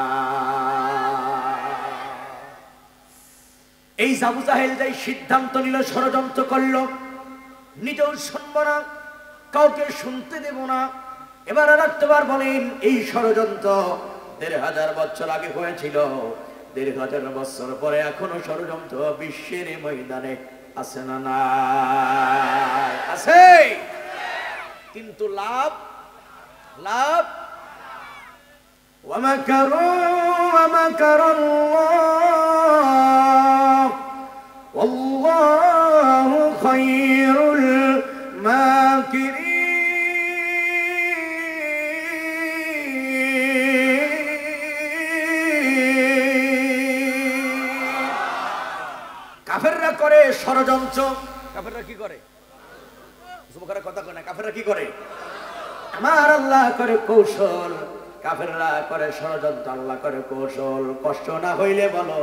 এই আবু জাহেল যাই সিদ্ধান্ত নিল, ষড়যন্ত্র করলো, নিজেও শুনবো না, কাউকে শুনতে দেব না। এবার আরেকবার বলেন, এই ষড়যন্ত্র ১৫০০ বছর আগে হয়েছিল, ১৫০০ বছর পরে এখনো ষড়যন্ত্র বিশ্বের ময়দানে আছে না নাই? আছে, কিন্তু লাভ লাভ ওয়ামাকারু ওয়ামাকারাল্লাহ ওয়াল্লাহু খায়রুল মাকিরিন। কাফেররা করে ষড়যন্ত্র। কাফেররা কি করে? যুবকরা কথা কয় না, কাফেররা কি করে? আমার আল্লাহ করে কৌশল, কাফেররা করে ষড়যন্ত্র, আল্লাহ করে কৌশল। কষ্ট না হইলে বলো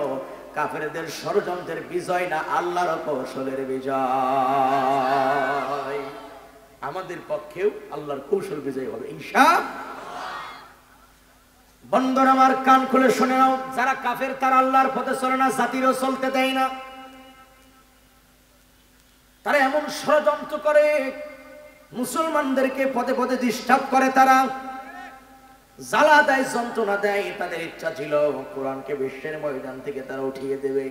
কাফেরদের ষড়যন্ত্রের বিজয় না আল্লাহর কৌশলের বিজয়? আমাদের পক্ষেও আল্লাহর কৌশল বিজয় হবে ইনশাআল্লাহ। বন্ধুরা আমার কান খুলে শুনে নাও, যারা কাফের তারা আল্লাহর পথে চলে না, জাতিরও চলতে দেয় না। তারা এমন ষড়যন্ত্র করে, মুসলমানদেরকে পদে পদে ডিস্টার্ব করে, তারা জ্বালা দেয়, যন্ত্রণা দেয়। তাদের ইচ্ছা ছিল কোরআনকে বিশ্বের ময়দান থেকে তারা উঠিয়ে দেবে।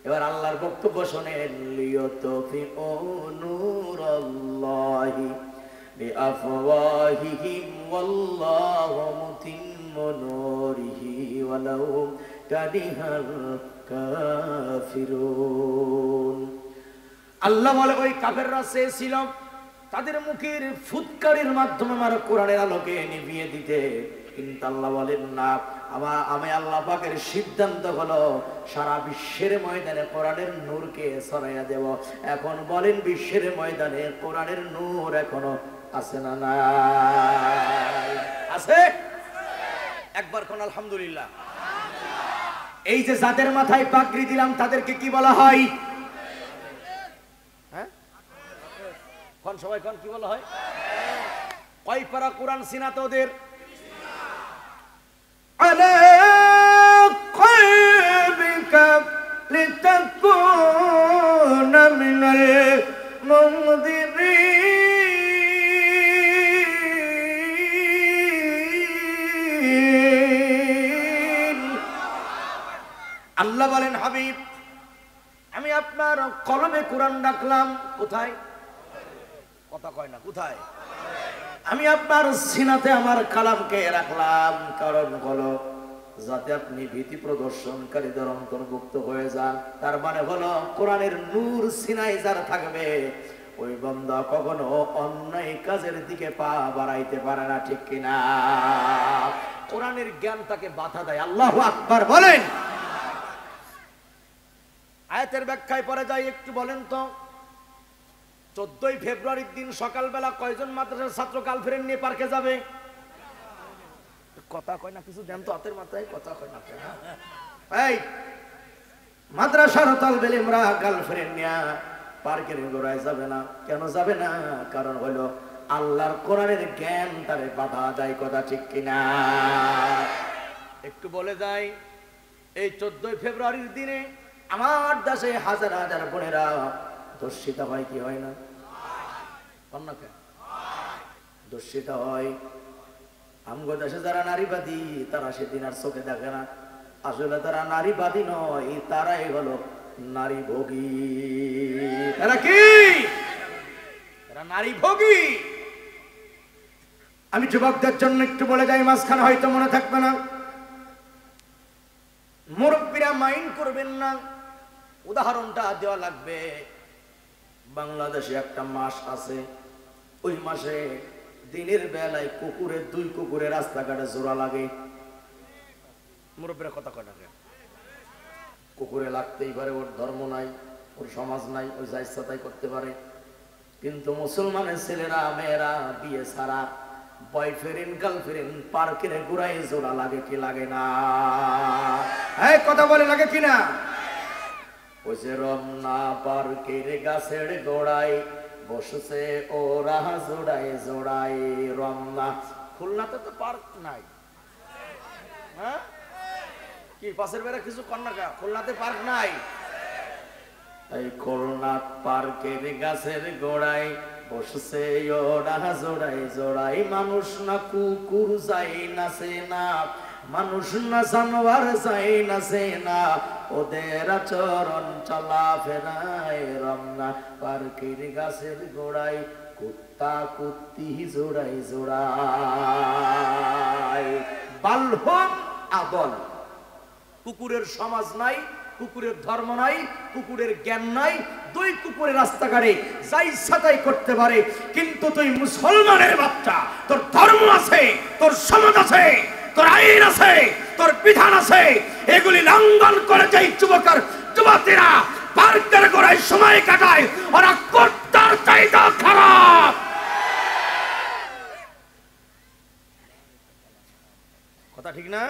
এবার আল্লাহর বক্তব্য শোনেন, লিয়াতফিউ নূরাল্লাহি বিআফওয়াহিহিম ওয়াল্লাহু মুতিম্মু নূরিহি ওয়ালাউ কারিহাল কাফিরুন। আল্লাহ বলে ওই কাফেররা চেয়েছিল তাদের মুখের ফুৎকারের মাধ্যমে আমার কোরআনের আলোকে নিভিয়ে দিতে, কিন্তু আল্লাহ বলেন না, আমি আল্লাহ পাকের সিদ্ধান্ত হলো সারা বিশ্বের ময়দানে কোরআনের নূরকে ছড়াইয়া দেব। এখন বলেন, বিশ্বের ময়দানে কোরআনের নূর এখনো আছে না নাই? আছে। একবার কোন আলহামদুলিল্লাহ। এই যে যাদের মাথায় পাগড়ি দিলাম তাদেরকে কি বলা হয়? কোন সবাই কোন কি বলা হয়? কয় পারা কোরআন সিনাতে ওদের? আলা কলবিকা লিতাকুনা মিনাল মুনযিরিন। আল্লাহ বলেন, হাবিব আমি আপনার কলমে কোরআন রাখলাম। কোথায়? কথা কয় না, কোথায়? আমি আপনার সিনাতে আমার কালামকে রাখলাম, কারণ হলো যাতে আপনি ভীতি প্রদর্শনকারীদের অন্তর্ভুক্ত হয়ে যান। তার মানে হলো কোরআনের নূর সিনায় যার থাকবে ওই বান্দা কখনো অন্যায় কাজের দিকে পা বাড়াইতে পারে না, ঠিক কিনা? কোরআনের জ্ঞান তাকে বাধা দেয়। আল্লাহু আকবার বলেন। আয়াতের ব্যাখ্যায় পরে যাই, একটু বলেন তো, 14 ফেব্রুয়ারির দিন সকালবেলা কয়জন মাদ্রাসার ছাত্র গার্লফ্রেন্ড নিয়ে পার্কে যাবে? কথা কয় না, কিছু দেন তো হাতের মাথায়, কথা কয় না। এই মাদ্রাসার তালবেল ইমরা গার্লফ্রেন্ড নিয়ে পার্কের গোড়ায় যাবে না। কেন যাবে না? কারণ হলো আল্লাহর কোরআনের জ্ঞান তারে বাধা দেয়। কথা ঠিক কিনা? একটু বলে যাই, এই 14 ফেব্রুয়ারির দিনে আমার দেশে হাজার হাজার বোনেরা ধর্ষিতা হয় কি হয় না? ধর্ষিতা হয়। আমগো দেশে যারা নারীবাদী তারা সেদিন আর চোখে দেখে না, আসলে তারা নারীবাদী নয়, তারাই হলো নারী ভোগী। তারা কি? তারা নারী ভোগী। আমি যুবকদের জন্য একটু বলে যাই, মাঝখানে হয়তো মনে থাকবে না, মুরব্বীরা মাইন্ড করবেন না, উদাহরণটা দেওয়া লাগবে। বাংলাদেশে একটা মাস আছে, ওই মাসে দিনের বেলায় কুকুরের, 2 কুকুরে রাস্তাঘাটে জোড়া লাগে। মুরব্বীরা কথা কটা, কুকুরে লাগতেই পারে, ওর ধর্ম নাই, ওর সমাজ নাই, ওই যা ইচ্ছা তাই করতে পারে। কিন্তু মুসলমানের ছেলেরা মেয়েরা বিয়ে ছাড়া বয়ফ্রেন্ড গার্লফ্রেন্ড পার্কের ঘুরাই জোড়া লাগে কি লাগে না? এই কথা বলে লাগে কিনা? ওই যে রমনা পার্কের গাছের গোড়ায় বসেছে ওরা জোড়ায় জোড়ায়। রমনা, খুলনাতে তো পার্ক নাই, হ্যাঁ কি পাশের বেড়া কিছু কন্যা, খুলনাতে পার্ক নাই। এই খুলনা পার্কের গাছের গোড়ায় বসছে ওরা জোড়ায় জোড়ায়। মানুষ না কুকুর যাই নাচে না, মানুষ না জানোয়ার যাই নাচে না, ওদের আচরণ চলা ফেরায়। রমনা পার্কের গাছের গোড়ায় কুত্তা কুত্তি জোড়ায় জোড়ায়। বালহম আদল, কুকুরের সমাজ নাই, কুকুরের ধর্ম নাই, কুকুরের জ্ঞান নাই। 2 কুকুরের রাস্তাঘাটে যাই ইচ্ছা তাই করতে পারে। কিন্তু তুই মুসলমানের বাচ্চা, তোর ধর্ম আছে, তোর সমাজ আছে, তোর আইন আছে, তোর বিধান আছে, এগুলি লঙ্ঘন করে যাই যুবকের যুবতীরা পার্কের গোড়ায় সময় কাটায়, ওরা কুত্তার চাইতে খারাপ। কথা ঠিক না?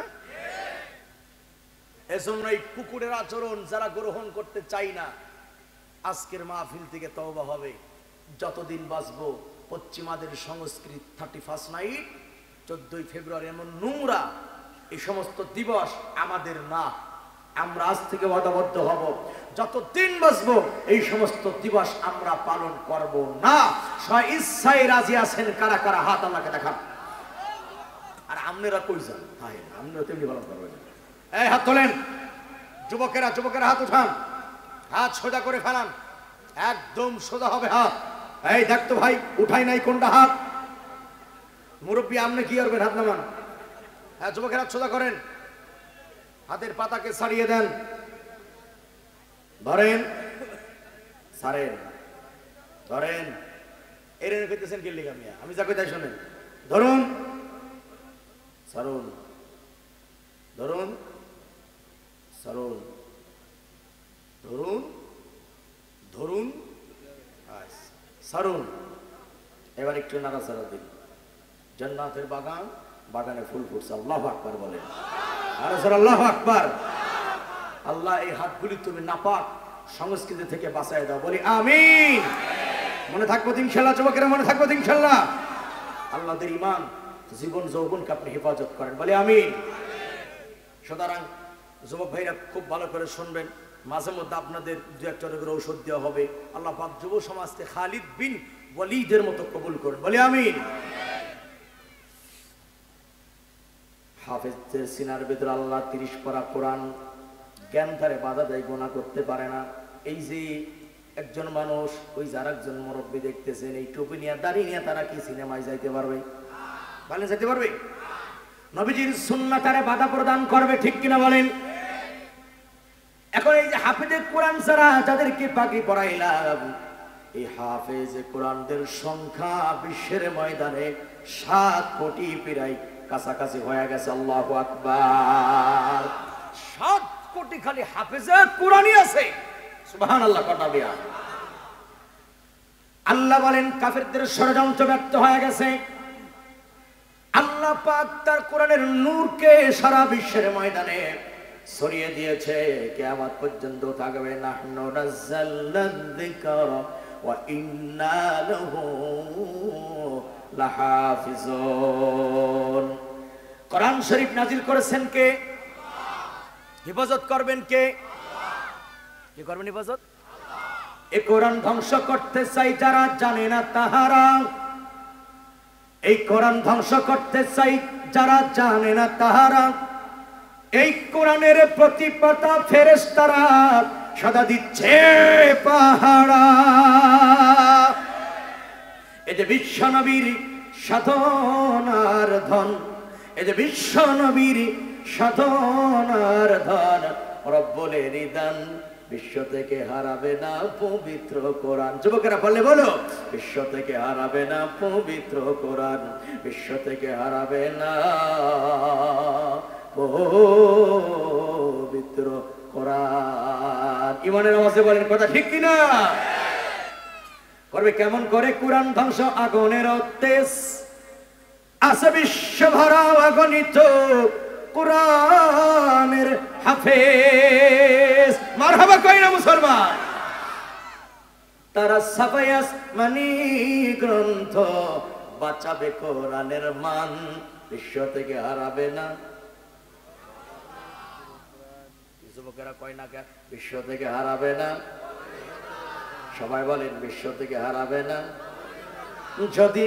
এজন্য এই কুকুরের আচরণ যারা গ্রহণ করতে চাই না, আজকের মাহফিল থেকে তওবা হবে। যতদিন বাঁচবো পশ্চিমাদের সংস্কৃতি 31 নাইট, 14 ফেব্রুয়ারি এমন নোংরা এই সমস্ত দিবস আমাদের না। আমরা আজ থেকে ওয়াদাবদ্ধ হব, যতদিন বাঁচবো এই সমস্ত দিবস আমরা পালন করব না। ইচ্ছায় রাজি আছেন কারা কারা? হাত আমাকে দেখান। আর আপনারা কই যান? হ্যাঁ, আপনারা তেমনি পালন করবেন। এই হাত তোলেন, যুবকেরা যুবকেরা হাত উঠান, হাত সোজা করে ফেলান, একদম সোজা হবে হাত। এই দেখতো ভাই, উঠাই নাই কোনটা হাত? মুরব্বী আপনি কি করবেন? হাত নামান। হ্যাঁ, যুবকেরা সোজা করেন, হাতের পাতাকে ছাড়িয়ে দেন, ধরেন, ছাড়েন, ধরেন। এর পেতেছেন কি লিগা মিয়া? আমি যা কই তাই শোনেন। ধরুন, ছাড়ুন, ধরুন, ছাড়ুন, ধরুন, ধরুন, ছাড়ুন। এবার একটু নাড়াচাড়া দিন। জান্নাতের বাগান, বাগানে ফুল ফুটছে। আল্লাহু আকবার বলেন। আর আল্লাহু আকবার। আল্লাহ এই হাতগুলি তুমি নাপাক সংস্কৃতি থেকে বাঁচায় দাও, বলি আমিন। মনে থাকবো ইনশাআল্লাহ, যুবকেরা মনে থাকবো ইনশাআল্লাহ। আল্লাহদের ঈমান জীবন যৌবনকে আপনি হেফাজত করেন, বলি আমিন। সুতরাং যুবক ভাইরা খুব ভালো করে শুনবেন, মাঝে মধ্যে আপনাদের 2-1 করে ঔষধ দেওয়া হবে। আল্লাহ পাক যুব সমাজকে খালিদ বিন ওয়ালিদের মতো কবুল করেন, বলি আমিন। হাফেজদের সিনার ভিতরে আল্লাহ 30 পারা কোরআন জ্ঞান ধারে বাধা দেয়, গুনাহ করতে পারে না। এই যে একজন মানুষ, ওই যার একজন মুরব্বী দেখতেছেন, এই টুপি নিয়ে দাড়ি নিয়ে তারা কি সিনেমায় যাইতে পারবে? ভালো যেতে পারবে? নবীজির সুন্নাহ তারে বাধা প্রদান করবে, ঠিক কিনা বলেন? এখন এই যে হাফেজে কোরআন যারা, যাদেরকে পাকি পড়াইলাম, এই হাফেজে কোরআনদের সংখ্যা বিশ্বের ময়দানে 7 কোটি প্রায় কাছাকাছি হয়ে গেছে। আল্লাহু আকবার। 7 কোটি খালি হাফেজে কোরআনই আছে। সুবহানাল্লাহ। কথা বিয়া আল্লাহ বলেন কাফেরদের ষড়যন্ত্র ব্যর্থ হয়ে গেছে। আল্লাহ পাক তার কোরআনের নূরকে সারা বিশ্বের ময়দানে ছড়িয়ে দিয়েছে, কিয়ামত পর্যন্ত থাকবে। নাহনু নাযালনা যিকরা ওয়া ইন্না লাহু লাহাফিজুন। কোরআন শরীফ নাজিল করেছেন কে? হেফাজত করবেন কে? কি করবেন হেফাজত? এই কোরআন ধ্বংস করতে চাই যারা জানে না তাহারা, এই কোরআন ধ্বংস করতে চাই যারা জানে না তাহারা, এই কোরআনের প্রতি পাতা ফেরেশতারা সদা দিচ্ছে পাহারা। এই যে বিশ্ব নবীর সাধনার ধন, এই যে বিশ্ব নবীর সাধনার ধন, রব্বুল নিদান বিশ্ব থেকে হারাবে না পবিত্র কোরআন। যুবকেরা বললে বলো, বিশ্ব থেকে হারাবে না পবিত্র কোরআন, বিশ্ব থেকে হারাবে না পবিত্র কোরআন। ইমানের আওয়াজে বলেন কথা ঠিক কিনা? করবে কেমন করে কোরআন ধ্বংস? আগুনের তেজ আছে বিশ্ব ভরা অগণিত কোরআনের হাফেজ। মারহাবা কই না মুসলমান? তারা সাফায়াস মানি গ্রন্থ বাঁচাবে কোরআনের মান, বিশ্ব থেকে হারাবে না। যুবকেরা কয় না কে বিশ্ব থেকে হারাবে না? সবাই বলেন বিশ্ব থেকে হারাবে না। যদি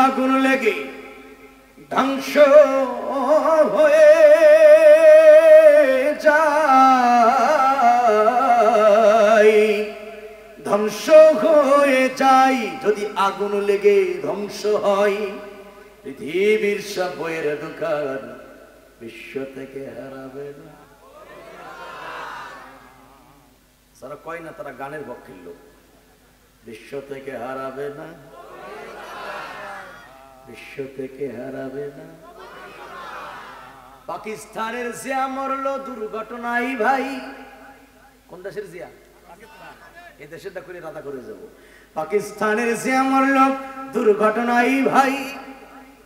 আগুন লেগে ধ্বংস হয়ে যায়, ধ্বংস হয়ে যায়, যদি আগুন লেগে ধ্বংস হয় পৃথিবীর সব বইয়ের দোকান, বিশ্ব থেকে হারাবে না। যারা কয় না তারা গানের পক্ষের লোক। বিশ্ব থেকে হারাবে না, বিশ্ব থেকে হারাবে না। পাকিস্তানের জিয়া মরলো দুর্ঘটনায় ভাই। কোন দেশের জিয়া? এই দেশের দা করে রাধা করে যাব। পাকিস্তানের জিয়া মরলো দুর্ঘটনায় ভাই,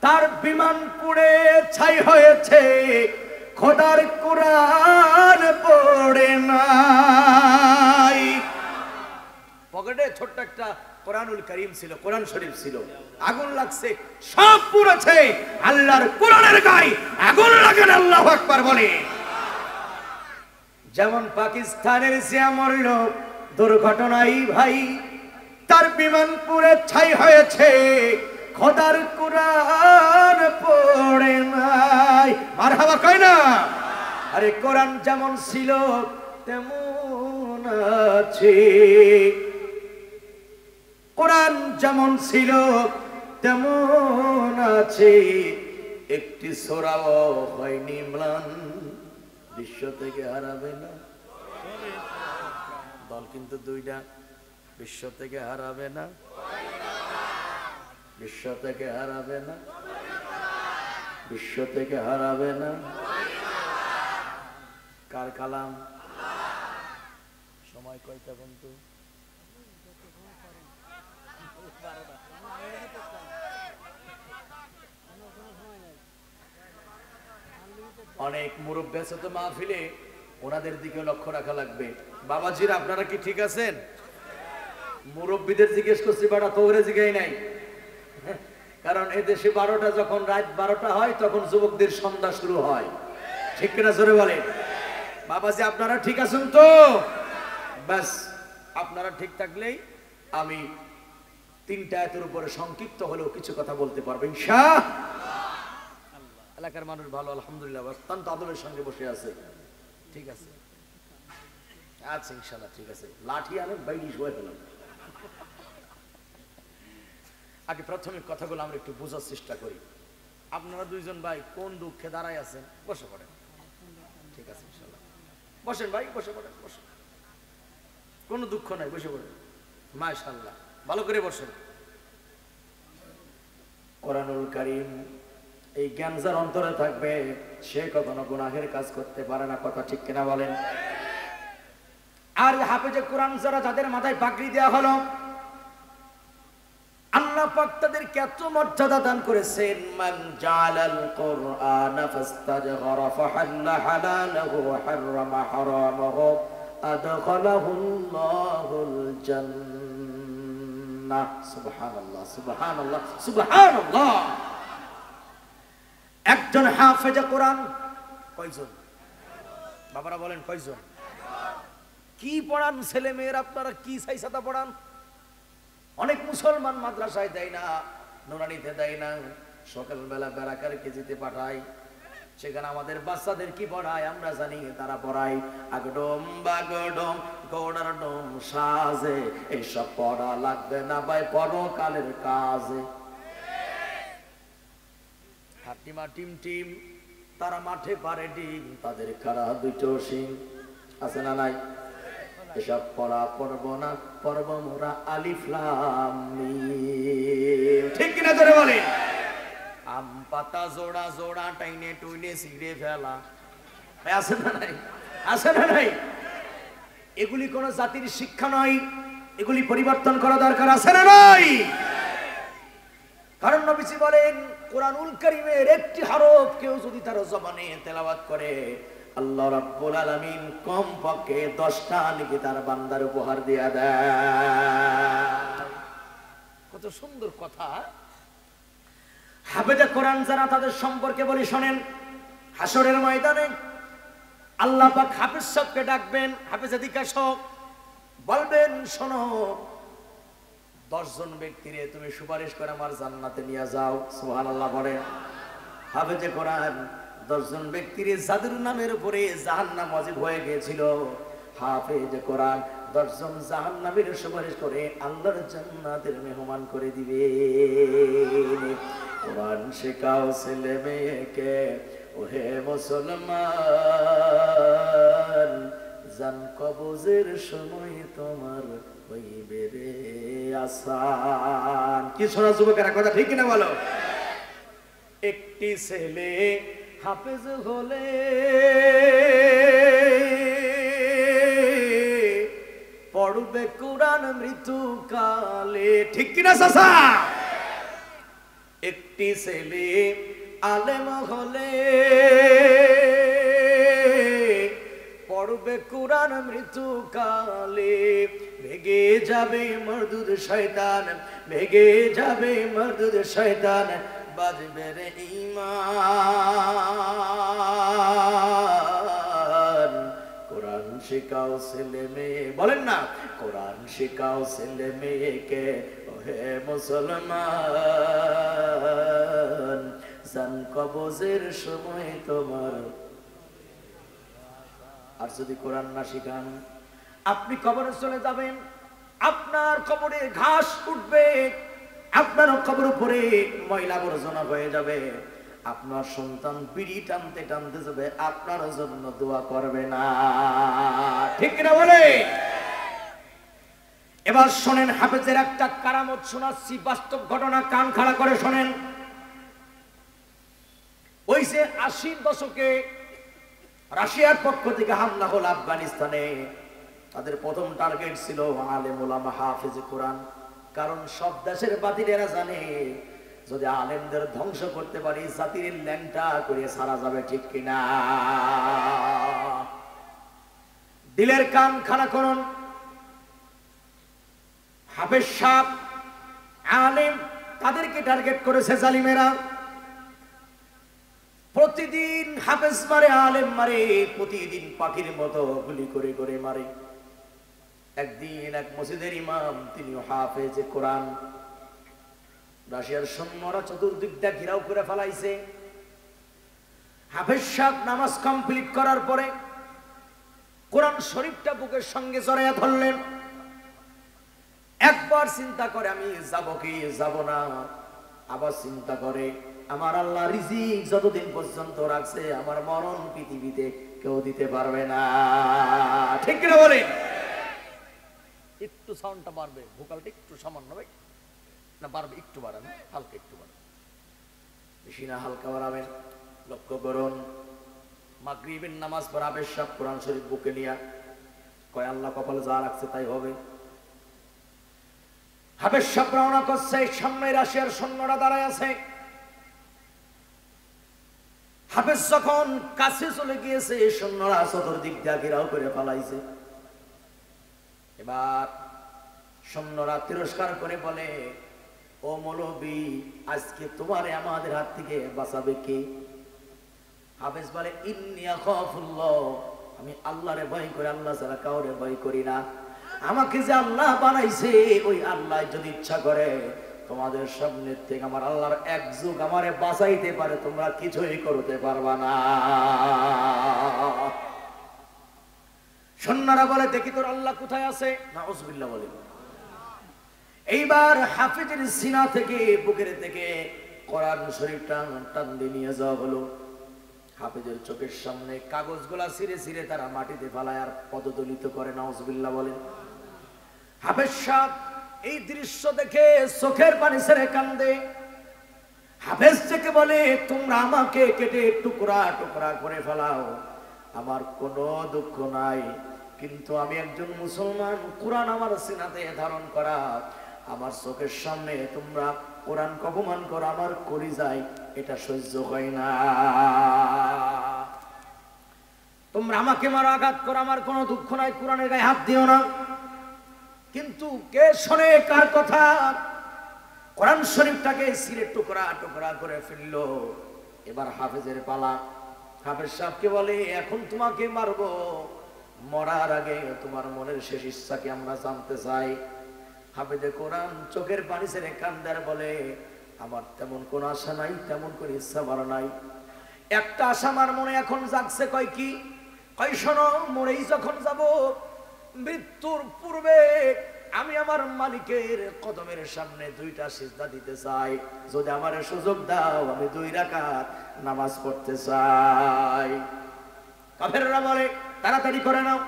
তার বিমান পুড়ে ছাই হয়েছে, খোদার কোরআন পড়ে নাই। পকেটে ছোট্ট একটা কোরআনুল কারীম ছিল, কোরআন শরীফ ছিল, আগুন লাগছে, সব পুড়েছে। আল্লাহর কোরআনের গায়ে আগুন লাগে না, আল্লাহু আকবার বলে। যেমন পাকিস্তানের জিয়া মরল দুর্ঘটনায় ভাই, তার বিমান পুড়ে ছাই হয়েছে, খোদার কোরআন পড়ে নাই। মারহাবা কয় না? আরে কোরআন যেমন ছিল তেমন আছে, কোরআন যেমন ছিল তেমন আছে, একটি সূরাও হয়নি ম্লান, বিশ্ব থেকে হারাবে না। দল কিন্তু দুইটা, বিশ্ব থেকে হারাবে না, বিশ্ব থেকে হারাবে না, বিশ্ব থেকে হারাবে না। কার কালাম? সময় কয়টা বন্ধু? অনেক মুরব্বী আছে তো মাহফিলে, ওনাদের দিকে লক্ষ্য রাখা লাগবে। বাবাজিরা আপনারা কি ঠিক আছেন? মুরব্বীদের জিজ্ঞেস করছি, বাড়া তোরে জিগাই নাই। কারণ এদেশে 12টা যখন রাত 12টা হয় তখন যুবকদের সন্ধ্যা শুরু হয়, ঠিক কিনা জোরে বলে? বাবাজি আপনারা ঠিক আছেন তো? ব্যাস আপনারা ঠিক থাকলেই আমি 3টা আয়াতের উপরে সংক্ষিপ্ত হলেও কিছু কথা বলতে পারবো ইনশাআল্লাহ। এলাকার মানুষ ভালো আলহামদুলিল্লাহ, অত্যন্ত আদরের সঙ্গে বসে আছে, ঠিক আছে? আচ্ছা ইনশাআল্লাহ ঠিক আছে। লাঠি আনেন বাইরে শুয়ে ফেলাম। আগে প্রাথমিক কথাগুলো আমরা একটু বোঝার চেষ্টা করি। আপনারা দুইজন ভাই কোন দুঃখে দাঁড়ায় আছেন? বসে পড়েন, ঠিক আছে ইনশাআল্লাহ। বসেন ভাই, বসে পড়েন, বসেন, কোনো দুঃখ নাই, বসে পড়েন। মাশাআল্লাহ, ভালো করে বসেন। কোরআনুল কারীম এই জ্ঞান যার অন্তরে থাকবে সে কখনো গুনাহের কাজ করতে পারে না, কথা ঠিক কিনা বলেন? আর হাফেজে কোরআন যারা, যাদের মাথায় পাগড়ি দেওয়া হলো, আল্লাহ পাক তাদেরকে এত মর্যাদা দান করেছেন। মান জাআলাল কুরআন ফাস্তাজগরা ফাহাল্লা হালালাহু ওয়া হাররামা হারামাহু আদখালাহুল্লাহুল জান্নাহ। সুবহানাল্লাহ, সুবহানাল্লাহ, সুবহানাল্লাহ। একজন হাফেজে কোরআন কয়জন? বাবারা বলেন কয়জন? কি পড়ান ছেলে মেয়ের আপনারা? কি সাইসাতা পড়ান? অনেক মুসলমান মাদ্রাসায় দেয় না, নুরানিতে দেয় না, সকালবেলা বেড়াকার কেজিতে পাঠায়, সেখানে আমাদের বাচ্চাদের কি পড়ায় আমরা জানি, তারা পড়ায় আগডম বাগডম গৌড়ার ডম সাজে, এইসব পড়া লাগবে না ভাই পরকালের কাজে। হাটিমা টিম টিম তারা মাঠে পারে ডিম, তাদের খাড়া দুটো শিং আছে না নাই? এসব পড়া পড়ব না, পড়ব মোরা আলিফ লাম মিম। ঠিক কিনা ধরে বলে? আম পাতা জোড়া জোড়া টাইনে টুইনে ছিঁড়ে ফেলা আছে না নাই? আছে না নাই? এগুলি কোন জাতির শিক্ষা নয়, এগুলি পরিবর্তন করা দরকার আছে না নাই? কারণ নবীজি বলেন কোরআনুল কারীমের একটি হরফ কেউ যদি তার জবানে তেলাওয়াত করে আল্লাহ রাব্বুল আলামিন কমপক্ষে 10টা নেকি তার বান্দার উপহার দিয়া দেয়। কত সুন্দর কথা। হাফেজে কোরআন যারা তাদের সম্পর্কে বলি শোনেন, হাসরের ময়দানে আল্লাহ পাক হাফেজ সাহেবকে ডাকবেন, হাফেজে জিজ্ঞাসা বলবেন শোনো 10 জন ব্যক্তিরে তুমি সুপারিশ করে আমার জান্নাতে নিয়ে যাও। সুবহানাল্লাহ বলেন। হাফেজে কোরআন 10 জন ব্যক্তির যাদের নামের উপরে জাহান্নাম ওয়াজিব হয়ে গিয়েছিল, হাফেজে কোরআন 10 জন জাহান্নামীর সুপারিশ করে আল্লাহর জান্নাতের মেহমান করে দিবে। কোরআন শেখাও ছেলে মেয়েকে ওহে মুসলমান, জান কবজের সময় তোমার হইবে রে আসান। কি শোনা যুবকেরা, কথা ঠিক কিনা বলো? একটি ছেলে হাফেজ হলে পড়বে কোরআন মৃত্যুকালে। ঠিক কিনা চাচা? একটি ছেলে আলেম হলে পড়বে কোরআন মৃত্যুকালে, ভেগে যাবে মরদুদ শয়তান, ভেগে যাবে মরদুদ শয়তান, বাজবে রে ঈমান। কোরআন শেখাও ছেলে মেয়ে, বলেন না কোরআন শেখাও ছেলে মেয়েকে ওহে মুসলমান, জান কবজের সময় তোমার। আর যদি কোরআন না শিখান আপনি কবরে চলে যাবেন, আপনার কবরে ঘাস উঠবে, আপনার কবর উপরে ময়লা আবর্জনা হয়ে যাবে, আপনার সন্তান বিড়ি টানতে টানতে যাবে, আপনার জন্য দোয়া করবে না। ঠিক না বলে? এবার শোনেন, হাফেজের একটা কারামত শোনাচ্ছি, বাস্তব ঘটনা, কান খাড়া করে শোনেন। ওই যে 80 দশকে রাশিয়ার পক্ষ থেকে হামলা হলো আফগানিস্তানে, তাদের প্রথম টার্গেট ছিল আলেম ওলামা হাফেজে কোরআন। কারণ সব দেশের বাতিলেরা জানে যদি আলেমদের ধ্বংস করতে পারি জাতির ল্যাংটা করে সারা যাবে। ঠিক কিনা? দিলের কান খাড়া করুন। হাফেজ সাহেব আলেম তাদেরকে টার্গেট করেছে জালিমেরা। প্রতিদিন হাফেজ মারে, আলেম মারে, প্রতিদিন পাখির মতো গুলি করে করে মারে। একদিন এক মসজিদের ইমাম, তিনি হাফেজ কোরআন, রাশিয়ার সৈন্যরা চতুর্দিকটা ঘেরাও করে ফেলাইছে। হাফেজ সাহেব নামাজ কমপ্লিট করার পরে কোরআন শরীফটা বুকের সঙ্গে জড়াইয়া ধরলেন। একবার চিন্তা করে আমি যাব কি যাব না, আবার চিন্তা করে আমার আল্লাহ রিজিক যতদিন পর্যন্ত রাখছে আমার মরণ পৃথিবীতে কেউ দিতে পারবে না। ঠিক কিনা বলে? একটু সাউন্ডটা বাড়বে, ভোকালটা একটু সামান্য ভাই না বাড়বে, একটু বাড়ান, হালকা একটু বাড়ান, বেশি না হালকা বাড়াবেন। লক্ষ্য করুন, মাগরিবের নামাজ পড়া হাফেজ সাহেব কোরআন শরীফ বুকে নিয়া কয় আল্লাহ কপালে যা রাখছে তাই হবে। হাফেজ সাহেব রওনা করছে, সামনে রাশিয়ার সৈন্যরা দাঁড়ায় আছে। হাফেজ যখন কাছে চলে গিয়েছে, সৈন্যরা চতুর্দিক দিয়ে ঘেরাও করে ফেলাইছে। এবার সৈন্যরা তিরস্কার করে বলে, ও মৌলবী, আজকে তোমারে আমাদের হাত থেকে বাঁচাবে কে? হাফেজ বলে, ইন্নী আখাফুল্লাহ, আমি আল্লাহরে ভয় করি, আল্লাহ ছাড়া কাউরে ভয় করি না। আমাকে যে আল্লাহ বানাইছে, ওই আল্লাহ যদি ইচ্ছা করে তোমাদের সামনে থেকে আমার আল্লাহর এক যুগ আমারে বাঁচাইতে পারে, তোমরা কিছুই করতে পারবা না। সৈন্যরা বলে, দেখি তোর আল্লাহ কোথায় আছে? নাউজুবিল্লাহ বলে। এইবার হাফিজের সিনা থেকে, বুকের থেকে কোরআন শরীফ টান দিয়ে নিয়ে যাওয়া হলো। হাফিজের চোখের সামনে কাগজগুলা ছিঁড়ে ছিঁড়ে তারা মাটিতে ফেলায় আর পদদলিত করে। নাউজুবিল্লাহ বলেন। হাফেজ সাহেব এই দৃশ্য দেখে চোখের পানি ছেড়ে কান্দে। হাফেজ থেকে বলে, তোমরা আমাকে কেটে টুকরা টুকরা করে ফেলাও, আমার কোনো দুঃখ নাই, কিন্তু আমি একজন মুসলমান, কোরআন আমার সিনাতে ধারণ করা, আমার চোখের সামনে তোমরা কোরআনকে অপমান করো, আমার কলিজায় এটা সহ্য হয় না। তোমরা আমাকে মারো, আঘাত করো, আমার কোনো দুঃখ নাই, কোরআনের গায়ে হাত দিও না। কিন্তু কে শোনে কার কথা? কোরআন শরীফটাকে ছিঁড়ে টুকরা টুকরা করে ফেললো। এবার হাফেজের পালা। হাফেজ সাহেবকে বলে, এখন তোমাকে মারবো, মরার আগে তোমার মনের শেষ ইচ্ছাকে আমরা জানতে চাই। হাফেজে কোরআন চোখের পানি ছেড়ে কান্দার বলে, আমার তেমন কোন আশা নাই, তেমন কোন ইচ্ছা মারা নাই, একটা আশা আমার মনে এখন জাগছে। কয় কি? কয় শোনো, মরেই যখন যাব, মৃত্যুর পূর্বে আমি আমার মালিকের কদমের সামনে 2টা সিজদা দিতে চাই, যদি আমার সুযোগ দাও আমি 2 রাকাত নামাজ পড়তে চাই। কাফেররা বলে, তাড়াতাড়ি করে নাও।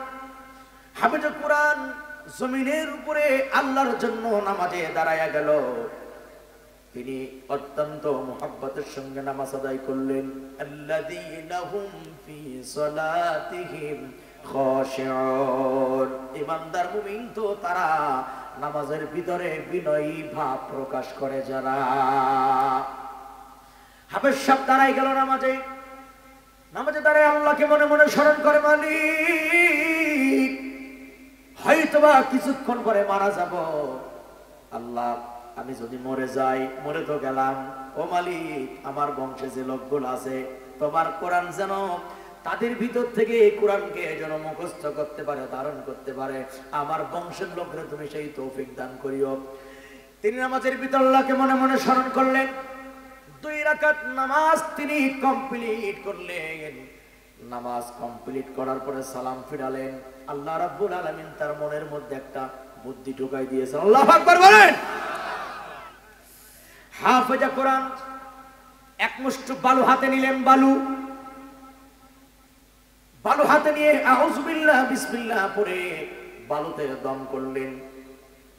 হাফেজ কোরআন জমিনের উপরে আল্লাহর জন্য নামাজে দাঁড়ায়া গেল। তিনি অত্যন্ত মুহাব্বতের সঙ্গে নামাজ আদায় করলেন। আল্লাযীনা হুম ফি সালাতিহিম খাশিউন। ইমানদার মুমিন তো তারা নামাজের ভিতরে বিনয়ী ভাব প্রকাশ করে যারা। হাফেজ সাহেব দাঁড়াই গেল নামাজে। নামাজে দাঁড়ায় আল্লাহকে মনে মনে স্মরণ করে, মালিক হয়তোবা কিছুক্ষণ পরে মারা যাব, আল্লাহ আমি যদি মরে যাই, মরে তো গেলাম, ও মালিক আমার বংশে যে লোকগুলো আছে তোমার কোরআন যেন তাদের ভিতর থেকে কোরআনকে যেন মুখস্থ করতে পারে, ধারণ করতে পারে, আমার বংশের লোকরা তুমি সেই তৌফিক দান করিও। তিনি নামাজের ভিতর আল্লাহকে মনে মনে স্মরণ করলেন। 2 রাকাত নামাজ তিনি কমপ্লিট করলেন। নামাজ কমপ্লিট করার পরে সালাম ফিরালেন। আল্লাহ রাব্বুল আলামিন তার মনের মধ্যে একটা বুদ্ধি ঢুকাই দিয়েছেন। আল্লাহু আকবার বলেন। হাফেজ কোরআন এক মুষ্টি বালু হাতে নিলেন। বালু হাতে নিয়ে আউযু বিল্লাহ বিসমিল্লাহ পড়ে বালুতে দম করলেন।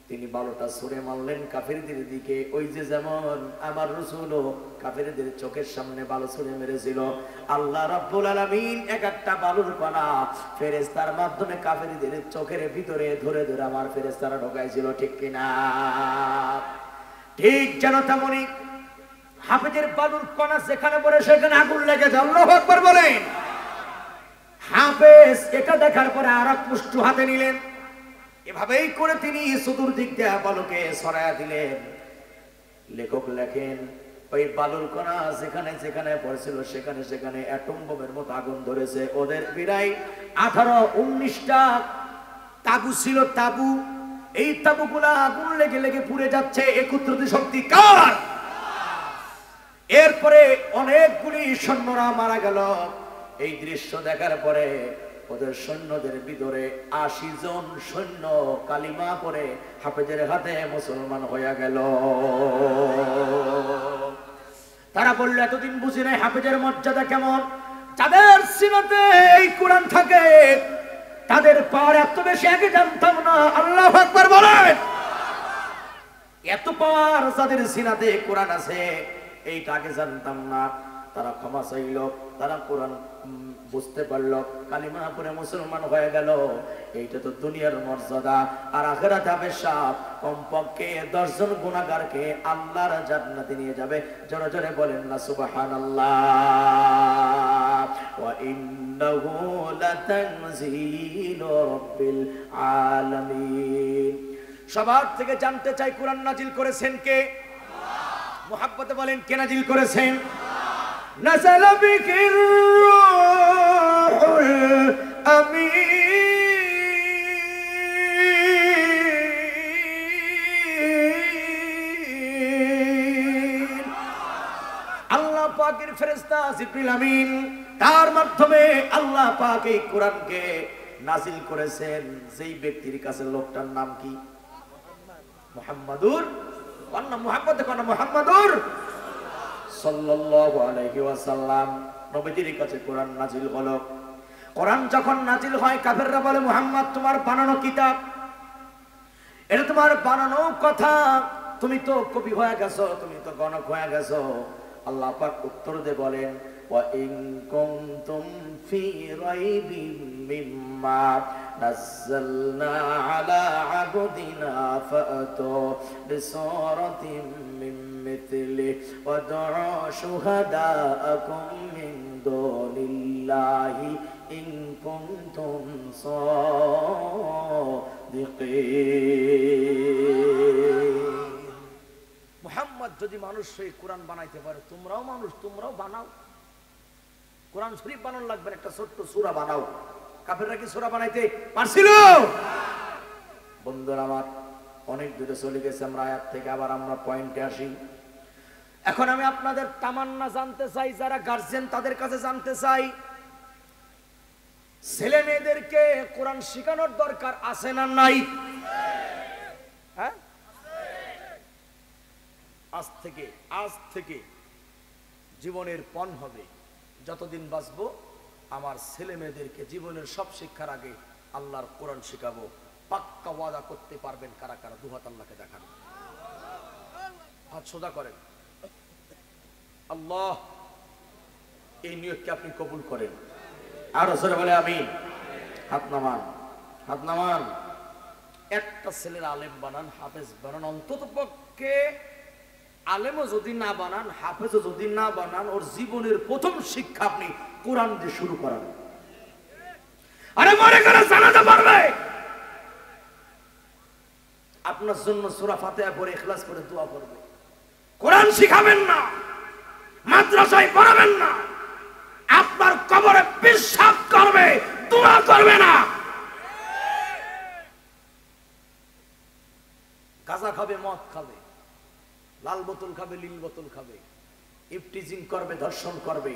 তিনি বালুটা ছুঁড়ে মারলেন কাফেরদের দিকে। ওই যে যেমন আমার রাসূলও কাফেরদের চোখের সামনে বালু ছুঁড়ে মেরেছিল, আল্লাহ রাব্বুল আলামিন এক একটা বালুর কণা ফেরেশতার মাধ্যমে কাফেরদের চোখের ভিতরে ধরে ধরে আমার ফেরেশতারা ঢোকাইছিল। ঠিক কিনা? ঠিক যেন তেমনি হাফেজের বালুর কণা যেখানে পড়ে সেখানে আগুন লেগে যায়। আল্লাহু আকবার বলেন। হাফেজ এটা দেখার পরে আরেক মুষ্টি হাতে নিলেন। এভাবেই করে তিনি চতুর্দিক দিয়ে বালুকে ছড়ায়া দিলেন। লেখক লেখেন, ওই বালুর কণা যেখানে যেখানে পড়েছিল সেখানে সেখানে অ্যাটম বোমের মতো আগুন ধরেছে। ওদের প্রায় 18-19টা তাবু ছিল। তাবু, এই তাবুগুলা আগুন লেগে লেগে পুড়ে যাচ্ছে। একত্রিত শক্তি কার? এরপরে অনেকগুলি সৈন্যরা মারা গেল। এই দৃশ্য দেখার পরে ওদের সৈন্যদের ভিতরে 80 জন সৈন্য কালিমা পড়ে হাফেজের হাতে মুসলমান হয়ে গেল। তারা বলল, এতদিন বুঝি নাই হাফেজের মর্যাদা কেমন। যাদের সিনাতে এই কোরআন থাকে তাদের পাওয়ার এত বেশি আগে জানতাম না। আল্লাহু আকবার বলেন। এত পাওয়ার যাদের সিনাতে কোরআন আছে এইটা আগে জানতাম না। তারা ক্ষমা চাইল, তারা কোরআন বুঝতে পারলো, কালিমা পড়ে মুসলমান হয়ে গেল। এইটা তো দুনিয়ার মর্যাদা। আর আখিরাতে হাফেজ সাহেব কমপক্ষে 10 জন গুনাহগারকে আল্লাহর জান্নাতে নিয়ে যাবে। জোরে জোরে বলেন না সুবহানাল্লাহ। ওয়া ইন্নাহু লাতানজিলু রাব্বিল আলামিন। সবার থেকে জানতে চাই কোরআন নাজিল করেছেন কে? আল্লাহ। মুহাব্বতে বলেন, কে নাজিল করেছেন? نزل بك الروح الأمين ফেরেশতা জিবরিল আমিন, তার মাধ্যমে আল্লাহ পাক এই কোরআনকে নাজিল করেছেন। যেই ব্যক্তির কাছে, লোকটার নাম কি? মুহাম্মাদুর, কন্না মুহাম্মদ, কন্না মুহাম্মাদুর সাল্লাল্লাহু আলাইহি ওয়াসাল্লাম, নবীজির কাছে কোরআন নাজিল হলো। কোরআন যখন নাজিল হয়, কাফেররা বলে, মুহাম্মদ তোমার বানানো কিতাব, এটা তোমার বানানো কথা, তুমি তো কবি হয়ে গেছো, তুমি তো গণক হয়ে গেছো। আল্লাহ পাক উত্তর দিয়ে বলেন, ওয়া ইন কুনতুম ফি রাইবিম মিম্মা নাযালনা আলা আবদিনা ফাতু বিসূরাতিম মিন মিথলি ওয়াদউ শুহাদাআকুম মিন দুনিল্লাহি ইন কুনতুম সাদিকিন। মুহাম্মদ যদি মানুষ হয়ে কোরআন বানাইতে পারে, তোমরাও মানুষ, তোমরাও বানাও। কোরআন শরীফ বানানো লাগবে, একটা ছোট্ট সূরা বানাও। কাফেররা কি সূরা বানাইতে পারছিল? বন্ধুরা আমার, অনেক দূরে চলে গেছে আমরা আয়াত থেকে, আবার আমরা পয়েন্টে আসি। এখন আমি আপনাদের তামান্না জানতে চাই, যারা গার্জিয়ান তাদের কাছে জানতে চাই, ছেলে মেয়েদেরকে কোরআন শেখানোর দরকার আছে না নাই? হ্যাঁ, আজ থেকে জীবনের পণ হবে, যতদিন বাঁচবো আমার ছেলে মেয়েদেরকে জীবনের সব শিক্ষার আগে আল্লাহর কোরআন শেখাবো। পাক্কা ওয়াদা করতে পারবেন কারা কারা? দুহাত আল্লাহকে দেখান, হাত সোজা করেন। আল্লাহ এই নিয়তকে আপনি কবুল করেন। আর জোরে বলে আমিন। হাত নামান, হাত নামান। একটা ছেলের আলেম বানান, হাফেজ বানান, অন্তত পক্ষে আলেমও যদি না বানান, হাফেজও যদি না বানান, ওর জীবনের প্রথম শিক্ষা আপনি কোরআন দিয়ে শুরু করান। আরে মরে গেলে জানাজা পড়বে, আপনার জন্য সূরা ফাতিহা পড়ে ইখলাস করে দোয়া করবে। কোরআন শিখাবেন না, মাদ্রাসায় পড়াবেন না, আপনার কবরে পেশাব করবে, দোয়া করবে না। গাঁজা খাবে, মদ খাবে, লাল বোতল খাবে, নীল বোতল খাবে, ইফটিজিং করবে, ধর্ষণ করবে,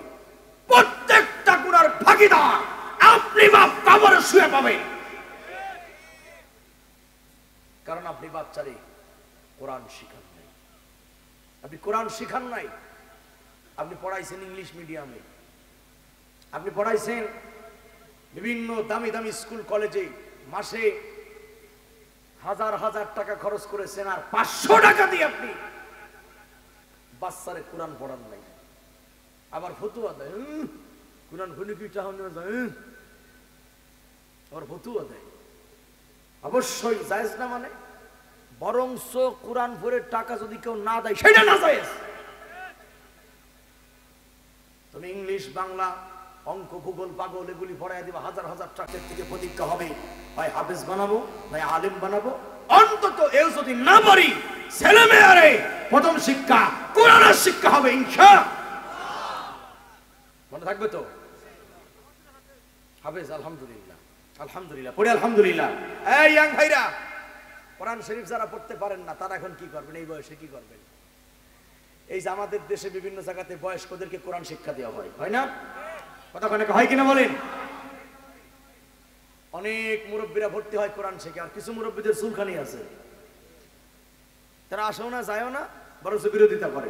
প্রত্যেকটা গুনার ভাগীদার আপনি বাপ কবরে শুয়ে পাবেন। কারণ আপনি বাচ্চারে কোরআন শিখান নাই, আপনি কোরআন শিখান নাই। আপনি পড়াইছেন ইংলিশ মিডিয়ামে, আপনি পড়াইছেন বিভিন্ন দামি দামি স্কুল কলেজে, মাসে হাজার হাজার টাকা খরচ করেছেন, আর 500 টাকা দিয়ে আপনি বাচ্চারে কোরআন পড়ান নাই। আবার ফতুয়া দেয়, কোরআন খুলে কি চাহনি যায়, আবার ফতুয়া দেয়। অবশ্যই জায়েজ না, মানে বরংস কোরআন পড়ে টাকা যদি কেউ না দেয় সেটা না জায়েজ। তুমি ইংলিশ, বাংলা, অঙ্ক, ভূগোল, পাগল এগুলি পড়াই দিবা, হাজার হাজার টাকার থেকে প্রতিজ্ঞা হবে, হয় হাফেজ বানাবো, নয় আলেম বানাবো। অন্তত এও যদি না পারি, ছেলে মেয়ারে প্রথম শিক্ষা কোরআনের শিক্ষা হবে, ইনশাআল্লাহ। মনে থাকবে তো? হাফেজ, আলহামদুলিল্লাহ, আলহামদুলিল্লাহ, পড়ে আলহামদুলিল্লাহ। এই ইয়াং ভাইরা, কোরআন শরীফ যারা পড়তে পারেন না, তারা এখন কি করবেন? এই বয়সে কি করবেন? এই যে আমাদের দেশে বিভিন্ন জায়গাতে বয়স্কদেরকে কোরআন শিক্ষা দেওয়া হয়, হয় না? কথা অনেক হয় কিনা বলেন? অনেক মুরব্বীরা ভর্তি হয় কোরআন শিখে, আর কিছু মুরব্বীদের চুলখানি আছে, তারা আসেও না, যায়ও না, বরং বিরোধিতা করে।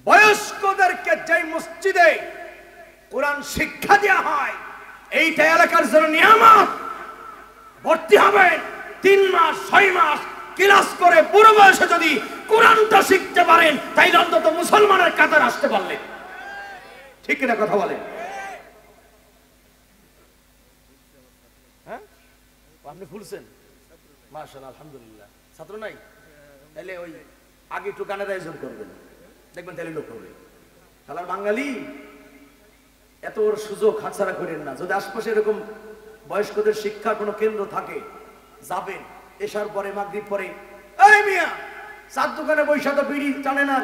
বয়স্কদেরকে যে মসজিদে কোরআন শিক্ষা দেওয়া হয়, এইটা এলাকার জন্য নিয়ামত। ভর্তি হবেন, 3 মাস 6 মাস ক্লাস করে বুড়ো বয়সে যদি কোরআনটা শিখতে পারেন, তাইলে অন্তত মুসলমানের কাতার আসতে পারলেন। ঠিক কিনা কথা বলেন? হ্যাঁ, আপনি খুলছেন, মাশাআল্লাহ, আলহামদুলিল্লাহ। ছাত্র নাই? তাহলে ওই আগে একটু গানের আয়োজন করবেন, দেখবেন তাহলে লোক হবে। তাহলে বাঙালি এত ওর সুযোগ হাতছাড়া করেন না। যদি আশপাশে এরকম বয়স্কদের শিক্ষার কোনো কেন্দ্র থাকে, যাবেন, এসার পরে, মাগরিব পরে, এই মিয়া চার দোকানে বৈশা তো বিড়ি টানেন আর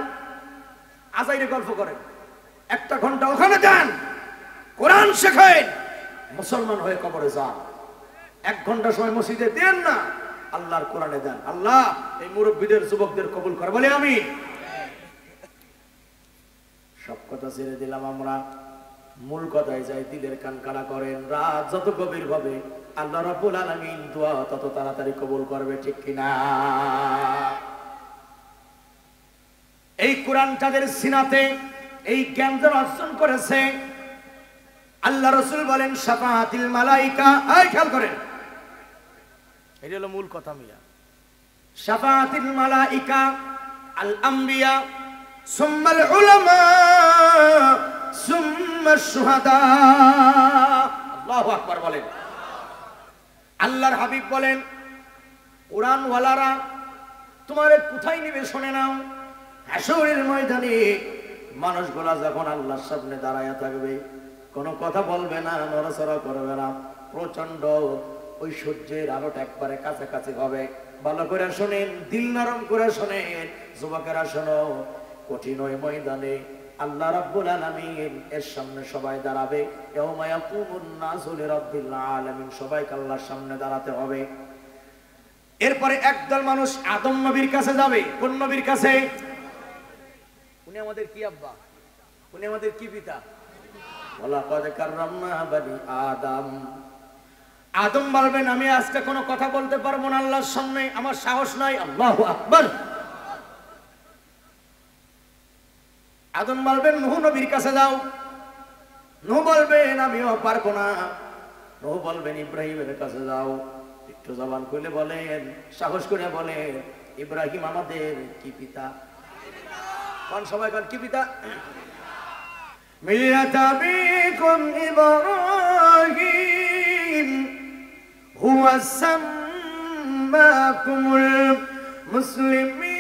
আজাইরে গল্প করেন, 1 ঘন্টা ওখানে দেন, কোরআন শেখেন, মুসলমান হয়ে কবরে যান। 1 ঘন্টা সময় মসজিদে দেন না, আল্লাহর কোরআনে দেন। আল্লাহ এই মুরব্বীদের, যুবকদের কবুল করে, বলে আমি। সব কথা ছেড়ে দিলাম আমরা, মূল কথায় যাই, দিলের কান কাড়া করেন। রাত যত গভীর হবে আল্লাহ রাব্বুল আলামিন দোয়া তত তাড়াতাড়ি কবুল করবে, ঠিক কিনা? এই কোরআন তাদের সিনাতে এই জ্ঞান যারা অর্জন করেছে, আল্লাহ রাসূল বলেন শাফাআতিল মালাইকা। এই খেয়াল করেন, এটা হলো মূল কথা মিয়া। শাফাআতিল মালাইকা আল আম্বিয়া সুম্মাল উলামা সুম্মাশ শুহাদা। আল্লাহু আকবার বলেন। আল্লাহর হাবিব বলেন কোরআন ওয়ালারা তোমারে কোথায় নিবে শুনে নাও। হাসরের ময়দানে মানুষগুলা যখন আল্লাহর সামনে দাঁড়ায়া থাকবে, কোনো কথা বলবে না, নড়াচড়া করবে না, প্রচন্ড ওই সূর্যের আলোটা একবারে কাছাকাছি হবে। ভালো করে শোনেন, দিল নরম করে শোনেন, যুবকেরা শোনো। কঠিন ওই ময়দানে আল্লাহ রাব্বুল আলামিন এর সামনে সবাই দাঁড়াবে। ইয়াউমা ইয়াকুমুন নাসু লিরাব্বিল আলামিন, সবাইকে আল্লাহর সামনে দাঁড়াতে হবে। এরপরে একদল মানুষ আদম নবীর কাছে যাবে। কোন নবীর কাছে? উনি আমাদের কি আব্বা, উনি আমাদের কি পিতা? ওয়ালাকাদ কাররামনা বানি আদম। আদম বলবেন আমি আজকে কোনো কথা বলতে পারবো না আল্লাহর সামনে, আমার সাহস নাই। আল্লাহু আকবার। আদম বলবেন নূহ নবীর কাছে যাও। নূহ বলবেন আমিও পারবো না। নূহ বলবেন ইব্রাহিমের কাছে যাও। একটু জবান খুলে বলেন, সাহস করে বলেন, ইব্রাহিম আমাদের কি পিতা? কোন সবাই কোন কি পিতা? মিল্লাতা আবিকুম ইব্রাহিম হুয়া সাম্মাকুমুল মুসলিমিন।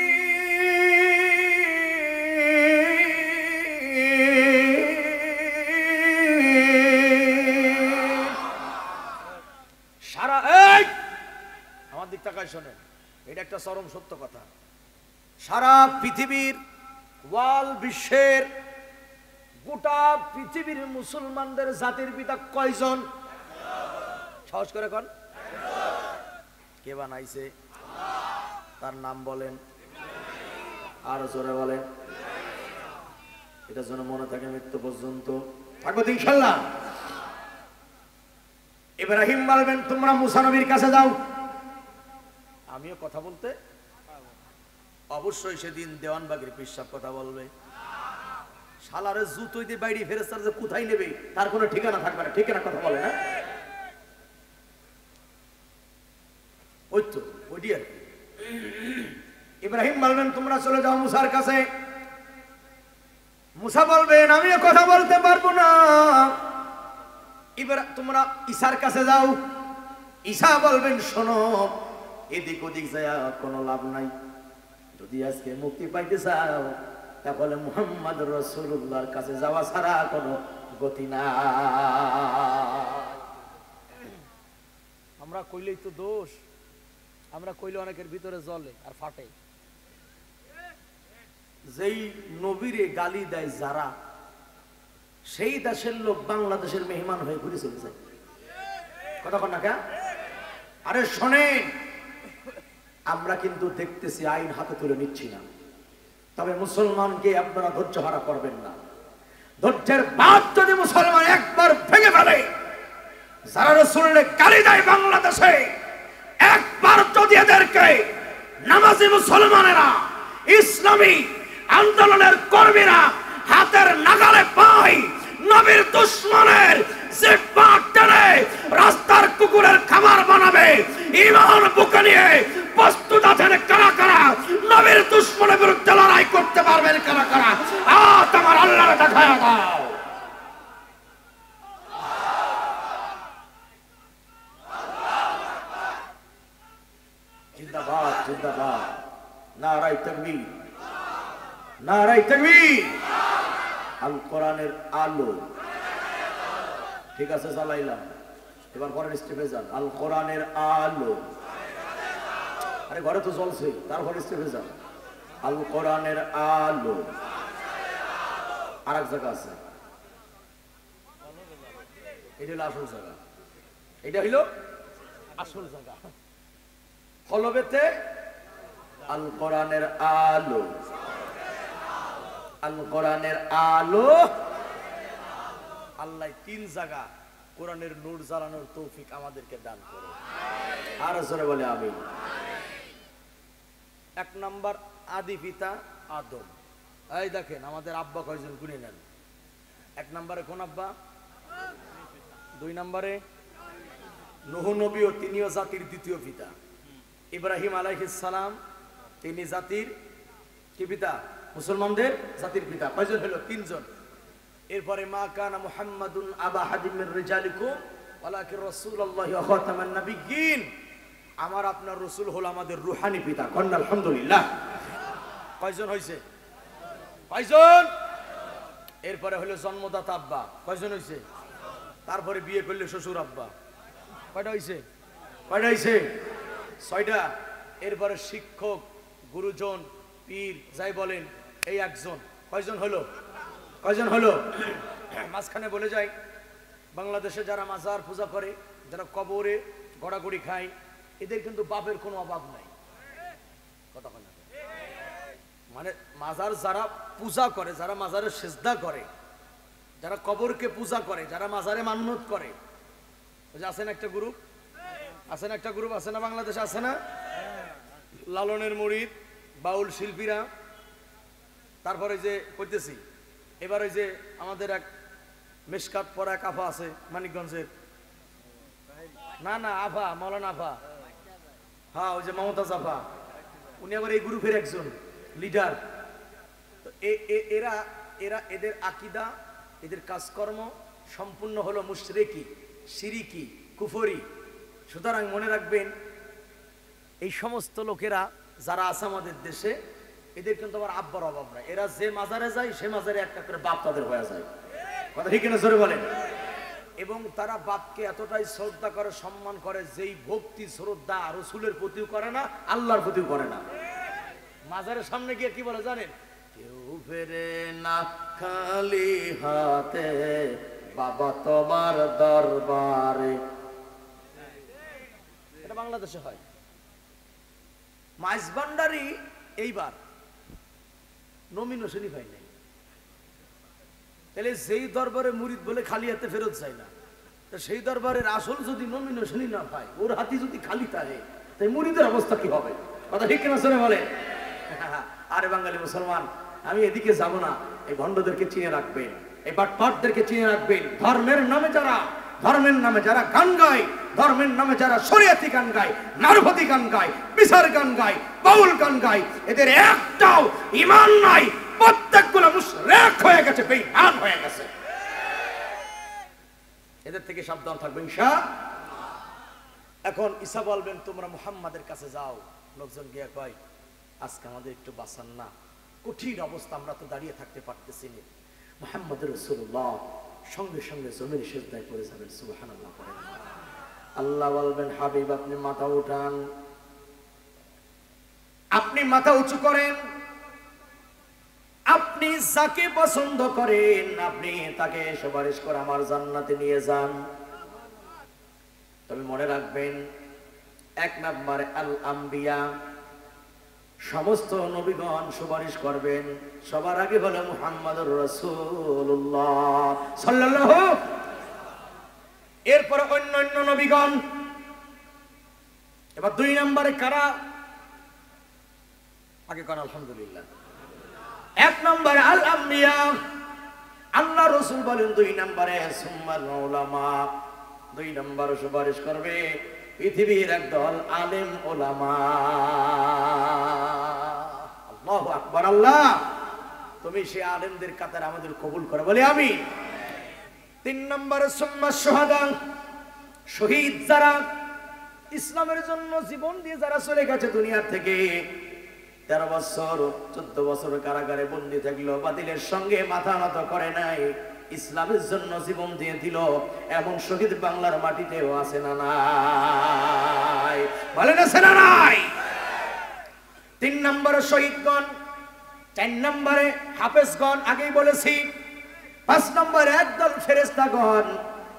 সারা আমার দিক তাকায় শোনেন, এটা একটা চরম সত্য কথা। সারা পৃথিবীর ওয়াল বিশ্বের গোটা পৃথিবীর মুসলমানদের জাতির পিতা কয়জন? সাহস করে কোন? কে বানাইছে? তার নাম বলেন, আর জোরে বলেন। এটা যেন মনে থাকে মৃত্যু পর্যন্ত। থাকবো তো ইনশাআল্লাহ। ইব্রাহিম বলবেন তোমরা মুসা নবীর কাছে যাও। আমিও কথা বলতে অবশ্যই সেদিন দেওয়ানবাগের পিসাব কথা বলবে। শালারে জুতোই দিয়ে বাইরে ফেরেস্তার যে কোথায় নেবে তার কোনো ঠিকানা থাকবে না, ঠিকানা কথা বলে না। ওই তো ওইটি আর কি। ইব্রাহিম বলবেন তোমরা চলে যাও মুসার কাছে। মুসা বলবেন আমিও কথা বলতে পারবো না। এবার তোমরা ঈসার কাছে যাও। ঈসা বলবেন শোনো, এদিক ওদিক যায় কোনো লাভ নাই। যদি আজকে মুক্তি পাইতে চাও তাহলে মুহাম্মদ রাসূলুল্লাহর কাছে যাওয়া ছাড়া কোনো গতি না। আমরা কইলেই তো দোষ, আমরা কইলে অনেকের ভিতরে জ্বলে আর ফাটে। যেই নবীরে গালি দেয় যারা, সেই দেশের লোক বাংলাদেশের মেহমান হয়ে ঘুরে চলে যায়। কথা কন না কে? আরে শোনেন, আমরা কিন্তু দেখতেছি আইন হাতে তুলে নিচ্ছি না, তবে মুসলমানকে আপনারা ধৈর্য হারা করবেন না। ধৈর্যের বাঁধ যদি মুসলমান একবার ভেঙে ফেলে, যারা রাসূলের গালি দেয় বাংলাদেশে, একবার যদি এদেরকে নামাজি মুসলমানেরা, ইসলামী আন্দোলনের কর্মীরা হাতের নাগালে পায়, নবীর দুশমনের যে পা টেনে রাস্তার কুকুরের খাবার বানাবে, ঈমান বুকে নিয়ে প্রস্তুত আছেন কারা কারা? নবীর দুশমনের বিরুদ্ধে লড়াই করতে পারবেন কারা কারা? তোমার আল্লাহর দেখায়া দাও। জিন্দাবাদ জিন্দাবাদ, নারায়ে তাকবীর, নারায়ে তাকবীর। আল কোরআনের আলো। ঠিক আছে চালাইলাম, এবার পরের স্টেপে যান। আল কোরআনের আলো। আরে ঘরে তো চলছে, তারপরে স্টেপে যান। আল কোরআনের আলো। আর এক জায়গা আছে, এটা হলো আসল জায়গা, এটা হইল আসল জায়গা। কলবেতে আল কোরআনের আলো। আল কোরআনের আলো। আল্লাহ তিন জায়গা কোরআনের নূর জ্বালানোর তৌফিক আমাদেরকে দান করো, আর জোরে বলে আমিন। এক নাম্বার আদি পিতা আদম। এই দেখেন আমাদের আব্বা কয়জন গুনে নেন। এক নম্বরে কোন আব্বা? দুই নম্বরে নূহ নবী, ও তিনিও জাতির দ্বিতীয় পিতা। ইব্রাহিম আলাইহিস সালাম, তিনি জাতির কি পিতা? মুসলমানদের জাতির পিতা। কয়জন হলো? তিনজন। এরপরে মা কানা মুহাম্মাদুন আবা আহাদিম মির রিজালিকুম ওয়ালাকিন রাসূলুল্লাহি ওয়া খাতামান নাবিয়্যিন। আমার আপনার রাসূল হলো আমাদের রূহানি পিতা। কন্না আলহামদুলিল্লাহ। কয়জন হইছে? কয়জন? এরপরে হলো জন্মদাতা আব্বা। কয়জন হইছে? তারপরে বিয়ে করলে শ্বশুর আব্বা। কয়টা হইছে? কয়টা হইছে? ছয়টা। এরপরে শিক্ষক, গুরুজন, পীর যাই বলেন, এই একজন। কয়জন হলো? কয়জন হলো? মাঝখানে বলে যাই, বাংলাদেশে যারা মাজার পূজা করে, যারা কবরে গড়াগড়ি খায়, এদের কিন্তু বাপের কোনো অভাব নাই। কথা বলে মানে মাজার যারা পূজা করে, যারা মাজারে সিজদা করে, যারা কবরকে পূজা করে, যারা মাজারে মান্নত করে, ওই যে আছেন একটা গ্রুপ, আছেন একটা গ্রুপ আছে না বাংলাদেশে, আছে না? লালনের মুরিদ, বাউল শিল্পীরা। তারপরে যে কইতেছি এবার ওই যে আমাদের এক মেশকাত পরা এক আফা আছে মানিকগঞ্জের, না না আফা, মৌলানা আফা, হ্যাঁ ওই যে মমতাজ আফা, উনি আবার এই গ্রুপের একজন লিডার। তো এরা এরা এদের আকীদা, এদের কাজকর্ম সম্পূর্ণ হলো মুশরিকি, শিরিকি, কুফরি। সুতরাং মনে রাখবেন, এই সমস্ত লোকেরা যারা আছে আমাদের দেশে, এদের কিন্তু আবার আব্বার অভাব নাই। এরা যে মাজারে যায়, সে মাজারে একটা করে বাপ তাদের হয়ে যায়। কথা ঠিক কিনা জোরে বলেন। এবং তারা বাপকে এতটাই শ্রদ্ধা করে, সম্মান করে, যেই ভক্তি শ্রদ্ধা রাসূলের প্রতিও করে না, আল্লাহর প্রতিও করে না। মাজারের সামনে গিয়ে কি বলে জানেন? কেউ ফেরে না খালি হাতে, বাবা তোমার দরবারে। এটা বাংলাদেশে হয়। মাইজভান্ডারি এইবার নমিনেশনই পাই নাই। তাহলে যেই দরবারে মুরিদ বলে খালি হাতে ফেরত যায় না, তা সেই দরবারের আসল যদি নমিনেশনই না পায়, ওর হাতি যদি খালি থাকে, তাই মুরিদের অবস্থা কি হবে? কথা ঠিক কিনা শুনে বলে। আরে বাঙালি মুসলমান, আমি এদিকে যাব না। এই ভণ্ডদেরকে চিনে রাখবেন, এই বাটপাটদেরকে চিনে রাখবেন। ধর্মের নামে যারা গান গায়, ধর্মের নামে যারা শরিয়াতি গান গায়, নারভতি গান গায়, বিচার গান গায়, বাউল গান গায়, এদের একটাও ঈমান নাই। প্রত্যেকগুলো মুশরিক হয়ে গেছে, বেঈমান হয়ে গেছে। এদের থেকে সাবধান থাকবেন ইনশাআল্লাহ। এখন ঈসা বলবেন, তোমরা মুহাম্মাদের কাছে যাও। লোকজন গিয়ে কয়, আজকে আমাদের একটু বাঁচান না, কঠিন অবস্থা, আমরা তো দাঁড়িয়ে থাকতে পারতেছি না। মুহাম্মদ রাসূলুল্লাহ সঙ্গে সঙ্গে জমির সিজদায় পড়ে যাবেন, সুবহানাল্লাহ পড়েন। আল্লাহ বলবেন, হাবিব আপনি মাথা উঠান, আপনি মাথা উঁচু করেন, আপনি যাকে পছন্দ করেন আপনি তাকে সুপারিশ করে আমার জান্নাতে নিয়ে যান। তবে মনে রাখবেন, এক নম্বরে আল আম্বিয়া, সমস্ত নবীগণ সুপারিশ করবেন, সবার আগে হলো মুহাম্মদুর রাসূলুল্লাহ সাল্লাল্লাহু। এরপরে অন্যান্য নবীগণ। এবার দুই নম্বরে কারা? আগে কোন আলহামদুলিল্লাহ। এক নম্বরে আল আম্বিয়া, আল্লাহ রাসূল বলেন। দুই নম্বরে সুম্মাল উলামা, দুই নম্বরে সুপারিশ করবে পৃথিবীর একদল আলেম ওলামা। আল্লাহু আকবার। আল্লাহ তুমি সেই আলেমদের কাতারে আমাদের কবুল করে বলে আমি। তিন নম্বরে সুম্মা শুহাদা, শহীদ যারা ইসলামের জন্য জীবন দিয়ে যারা চলে গেছে দুনিয়া থেকে, 13 বছর 14 বছর কারাগারে বন্দী থাকলো, বাতিলের সঙ্গে মাথা নত করে নাই, ইসলামের জন্য জীবন দিয়ে দিল, এমন শহীদ বাংলার মাটিতেও আছে না নাই? বলেন আছে না নাই? 3 নম্বরে শহীদগণ, 4 নম্বরে হাফেজগণ, আগেই বলেছি। 5 নম্বরে একদল ফেরেশতাগণ।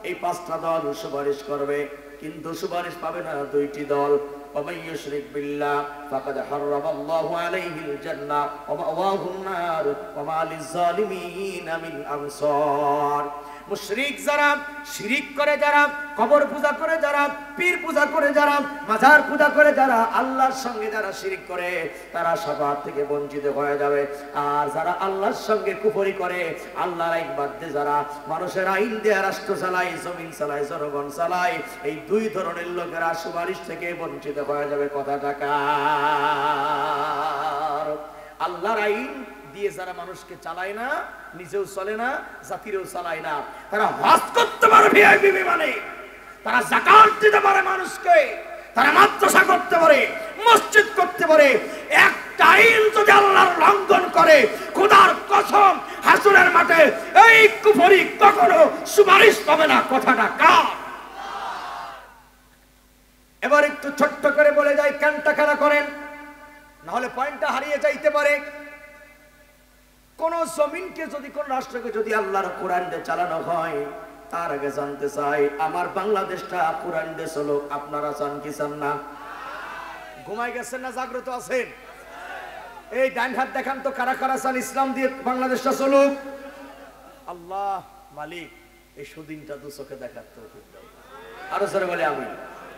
এই 5টা দল সুপারিশ করবে, কিন্তু সুপারিশ পাবে না 2টি দল। ওয়া মান ইউশরিক বিল্লাহ ফাকাদ হারামাল্লাহু আলাইহিল জান্নাহ ওয়া মাওয়াহুন নার ওয়া মা লিয-যালিমিনা মিন আনসার। মুশরিক যারা, শিরিক করে যারা, কবর পূজা করে যারা, পীর পূজা করে যারা, মাজার পূজা করে যারা, আল্লাহর সঙ্গে যারা শিরিক করে তারা শাফাআত থেকে বঞ্চিত হয়ে যাবে। আর যারা আল্লাহর সঙ্গে কুফরি করে, আল্লাহর আইন বাদ দিয়ে যারা মানুষের আইন দিয়ে রাষ্ট্র চালায়, জমিন চালায়, জনগণ চালায়, এই দুই ধরনের লোকেরা সুপারিশ থেকে বঞ্চিত হয়ে যাবে। কথাটা কার? আল্লাহর আইন দিয়ে যারা মানুষকে চালায় না, নিজেও চলে না, জাতিরেও চালায় না, তারা হজ করতে পারে ভিআইপি বিমানে, তারা যাকাত দিতে পারে মানুষকে, তারা মাদ্রাসা করতে পারে, মসজিদ করতে পারে। একটা আইন যদি আল্লাহর লঙ্ঘন করে, খোদার কসম হাসরের মাঠে এই কুফরি কখনো সুপারিশ পাবে না। কথাটা কার? এবার একটু ছোট্ট করে বলে যাই, কানটা খাড়া করেন, না হলে পয়েন্টটা হারিয়ে যাইতে পারে। কোন জমিনকে যদি, কোন রাষ্ট্রকে যদি আল্লাহর কোরআন দিয়ে চালানো হয়, তার আগে জানতে চাই আমার বাংলাদেশটা কোরআন দিয়ে চলুক। আপনারা চান কি চান না? ঘুমাই গেছেন না জাগ্রত আছেন? এই ডান হাত দেখান তো, কারা কারা চান ইসলাম দিয়ে বাংলাদেশটা চলুক? আল্লাহ মালিক এই সুদিনটা দু চোখে দেখার তৌফিক দাও। আরো জোরে বলে আমি।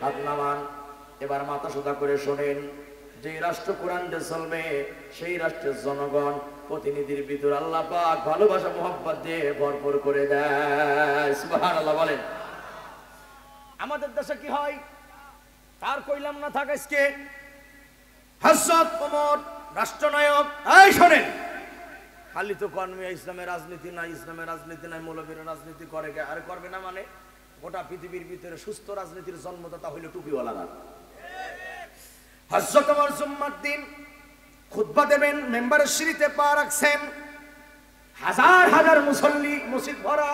হাত নামান। এবার মাথা সোজা করে শোনেন, যে রাষ্ট্র কোরআন দিয়ে চলবে সেই রাষ্ট্রের জনগণ প্রতিনিধির ভিতর আল্লাহ পাক ভালোবাসা মোহাব্বত দিয়ে ভরপুর করে দেয়। সুবহানাল্লাহ বলেন। আমাদের দেশে কি হয় তার কইলাম না, থাক আজকে হযরত ওমর রাষ্ট্রনায়ক। এই শোনেন, খালি তো কর্মী ইসলামের রাজনীতি নাই, ইসলামের রাজনীতি নাই, মৌলবীরা রাজনীতি করে, আর করবে না মানে গোটা পৃথিবীর ভিতরে সুস্থ রাজনীতির জন্মদাতা হইল টুপিওয়ালারা। হযরত ওমর জুম্মার দিন খুতবা দেবেন, মেম্বারের সিঁড়িতে পা রাখছেন, হাজার হাজার মুসল্লি, মসজিদ ভরা।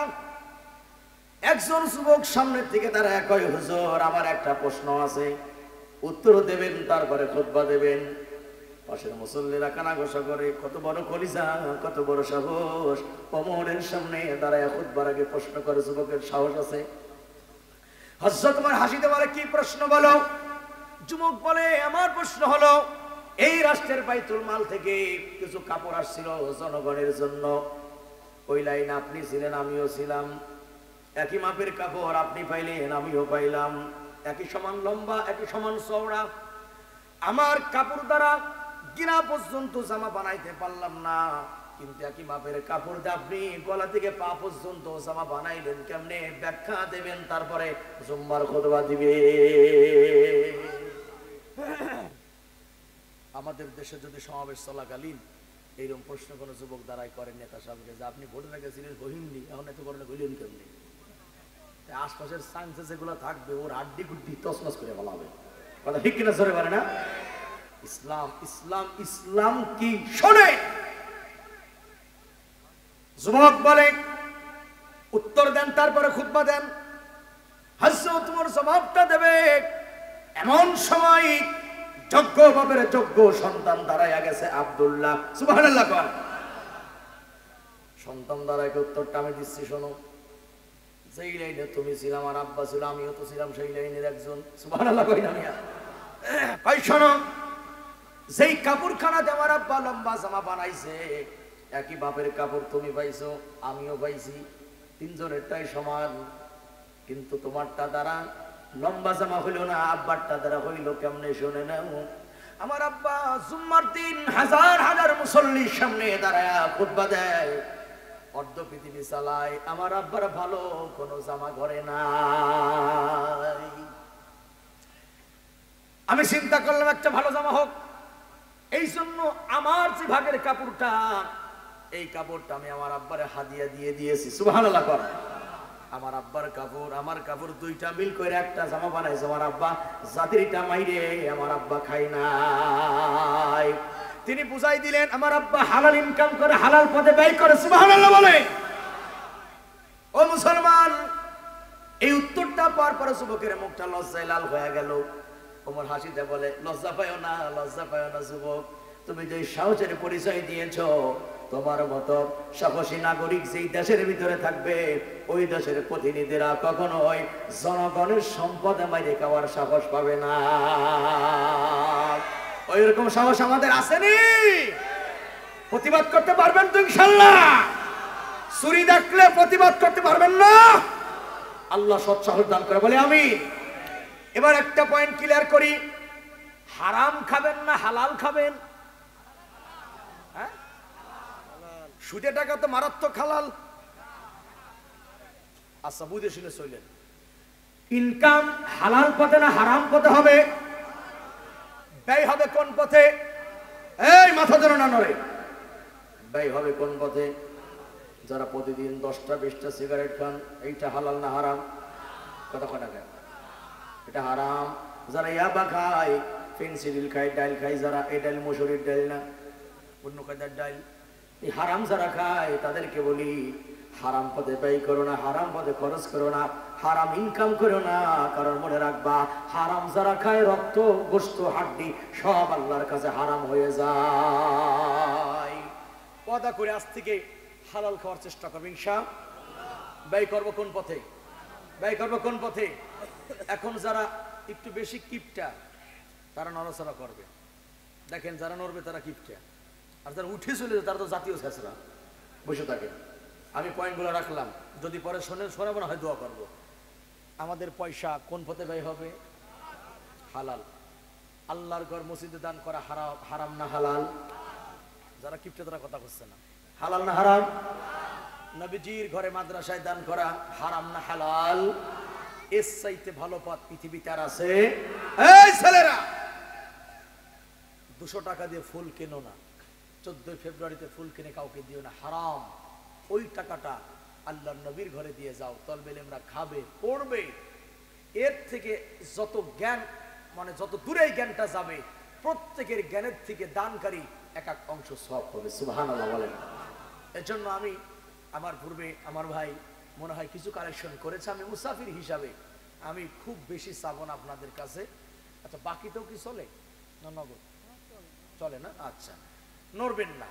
একজন যুবক সামনের দিকে তারা কয়, হুজুর আমার একটা প্রশ্ন আছে, উত্তর দেবেন তারপরে খুতবা দেবেন। পাশের মুসল্লিরা কানা ঘোষা করে, কত বড় কলিজা, কত বড় সাহস, ওমরের সামনে দাঁড়ায় খুতবার আগে প্রশ্ন করে। যুবকের সাহস আছে। হযরত ওমর হাসিতে বলে, কি প্রশ্ন বলো? যুবক বলে, আমার প্রশ্ন হলো, এই রাষ্ট্রের বাইতুল মাল থেকে কিছু কাপড় আসছিল জনগণের জন্য, ওই লাইন আপনি ছিলেন, আমিও ছিলাম, একই মাপের কাপড় আপনি পাইলেন, আমিও পাইলাম, একই সমান লম্বা, একই সমান চওড়া। আমার কাপড় দ্বারা গিরা পর্যন্ত জামা বানাইতে পারলাম না, কিন্তু একই মাপের কাপড় দিয়ে আপনি গলা থেকে পা পর্যন্ত জামা বানাইলেন কেমনে? ব্যাখ্যা দেবেন, তারপরে জুম্মার খুতবা দিবে। আমাদের দেশে যদি সমাবেশ চলাকালীন এইরকম প্রশ্ন কোন যুবক দ্বারাই করেন নেতা সাহেবকে, যে আপনি ভোটের আগে ছিলেন রোহিঙ্গি, এখন এত বড় হইলেন কেমনি? আশপাশের চান্সেস যেগুলো থাকবে ওর আড্ডি গুড্ডি তছনছ করে বলা হবে। কথা ঠিক কিনা জোরে বলে না? ইসলাম ইসলাম ইসলাম কি শোনে? যুবক বলে, উত্তর দেন তারপরে খুতবা দেন। হযরত ওমর জবাবটা দেবে এমন সময় যোগ্য বাপের যোগ্য সন্তান দাঁড়াইয়া গেছে, আব্দুল্লাহ। সুবহানাল্লাহ। সন্তান দাঁড়ায়, উত্তরটা আমি দিচ্ছি শোনো। যেই লাইনে তুমি ছিল, আমার আব্বা ছিল, আমিও তো ছিলাম সেই লাইনের একজন। সুবহানাল্লাহ কই না মিয়া? কই শোনো, যেই কাপড়খানাতে আমার আব্বা লম্বা জামা বানাইছে, একই বাপের কাপড় তুমি পাইছো, আমিও পাইছি, তিনজনেরটাই সমান, কিন্তু তোমারটা দ্বারা লম্বা জামা হইল না, আব্বারটা দ্বারা হইল কেমনে শুনে নাও। আমার আব্বা জুম্মার দিন হাজার হাজার মুসল্লির সামনে দাঁড়ায় খুতবা দেয়, অর্ধ পৃথিবী চালায়, আমার আব্বার ভালো কোনো জামা ঘরে নাই। আমি চিন্তা করলাম একটা ভালো জামা হোক, এই জন্য আমার যে ভাগের কাপড়টা, এই কাপড়টা আমি আমার আব্বারে হাদিয়া দিয়ে দিয়েছি। সুবহানাল্লাহ। আমার আব্বার কাপড়, আমার কাপড় দুইটা মিল করে একটা জামা বানাইছে আমার আব্বা, জাতিরটা মাইরে আমার আব্বা খাই নাই। তিনি বুঝাই দিলেন আমার আব্বা হালাল ইনকাম করে, হালাল পথে ব্যয় করে। সুবহানাল্লাহ বলে। ও মুসলমান, এই উত্তরটা পাওয়ার পরে যুবকের মুখটা লজ্জায় লাল হয়ে গেল। ওমর হাসিতে বলে, লজ্জা পাইও না, লজ্জা পাইও না যুবক, তুমি যে সাহসের পরিচয় দিয়েছো, তোমার মতো সাহসী নাগরিক যেই দেশের ভিতরে থাকবে ওই দেশের প্রতিনিধিরা কখনোই জনগণের সম্পদে মাইরে খাওয়ার সাহস পাবে না। ওই রকম সাহস আমাদের আসেনি। প্রতিবাদ করতে পারবেন তো ইনশাআল্লাহ? চুরি দেখলে প্রতিবাদ করতে পারবেন না? আল্লাহ সৎ সাহস দান করে বলে আমি। এবার একটা পয়েন্ট ক্লিয়ার করি, হারাম খাবেন না হালাল খাবেন? হ্যাঁ, সুদে টাকা তো মারাত্মক হালাল। আচ্ছা বুঝে শুনে চলেন, ইনকাম হালাল পথে না হারাম পথে হবে? ব্যয় হবে কোন পথে? এই মাথা ধরে না নড়ে, ব্যয় হবে কোন পথে? যারা প্রতিদিন 10টা 20টা সিগারেট খান, এইটা হালাল না হারাম? কথা কটা কেন? এটা হারাম। যারা ইয়াবা খায়, ফেন্সিডিল খায়, ডাইল খায়, যারা এই ডাইল মসুরির ডাইল না অন্য কায়দার ডাইল, এই হারাম যারা খায় তাদেরকে বলি হারাম পথে ব্যয় করো না, হারাম পথে খরচ করো না, হারাম ইনকাম করো না। কারণ মনে রাখবা, হারাম যারা খায় রক্ত গোশত হাড্ডি সব আল্লাহর কাছে হারাম হয়ে যায়। ওয়াদা করে আজ থেকে হালাল খাওয়ার চেষ্টা করবো ইনশাআল্লাহ। ব্যয় করবো কোন পথে? ব্যয় করবো কোন পথে? এখন যারা একটু বেশি কিপটা তারা নড়াচড়া করবে, দেখেন যারা নড়বে তারা কিপটা, আর যারা উঠে চলে যায় তারা তো জাতীয় ছেঁচড়া বসে থাকে। আমি পয়েন্টগুলো রাখলাম, যদি পরে শোনাবো না হয় দোয়া করবো। আমাদের পয়সা কোন পথে ব্যয় হবে? হালাল। আল্লাহর ঘর মসজিদে দান করা হারাম না হালাল? যারা কিপটা তারা কথা বলছে না, হালাল না হারাম? নবীজির ঘরে মাদ্রাসায় দান করা হারাম না হালাল? এর চাইতে ভালো পথ পৃথিবীতে আর আছে? এই ছেলেরা, 200 টাকা দিয়ে ফুল কেনো না, 14 ফেব্রুয়ারিতে ফুল কিনে কাউকে দিও না, হারাম। ওই টাকাটা আল্লাহর নবীর ঘরে দিয়ে যাও, তলবে ইলমরা খাবে পড়বে। এর থেকে যত জ্ঞান, মানে যত দূরে জ্ঞানটা যাবে, প্রত্যেকের জ্ঞানের থেকে দানকারী এক এক অংশ সওয়াব হবে। সুবহানাল্লাহ বলেন। এজন্য আমি আমার পূর্বে আমার ভাই মনে হয় কিছু কালেকশন করেছে, আমি মুসাফির হিসাবে আমি খুব বেশি চাবো না আপনাদের কাছে। আচ্ছা বাকিতেও কি চলে না নগদ? চলে না? আচ্ছা, নড়বেন না,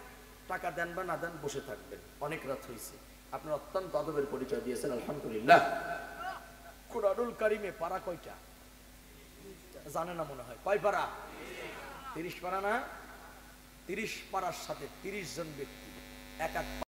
টাকা দেন বা না দেন বসে থাকবেন। অনেক রাত হয়েছে, আপনার অত্যন্ত আদবের পরিচয় দিয়েছেন, আলহামদুলিল্লাহ। কুরআনুল কারিমে পারা কয়টা জানে না মনে হয়? কয় পারা? 30 পারা না? 30 পারার সাথে 30 জন ব্যক্তি, এক এক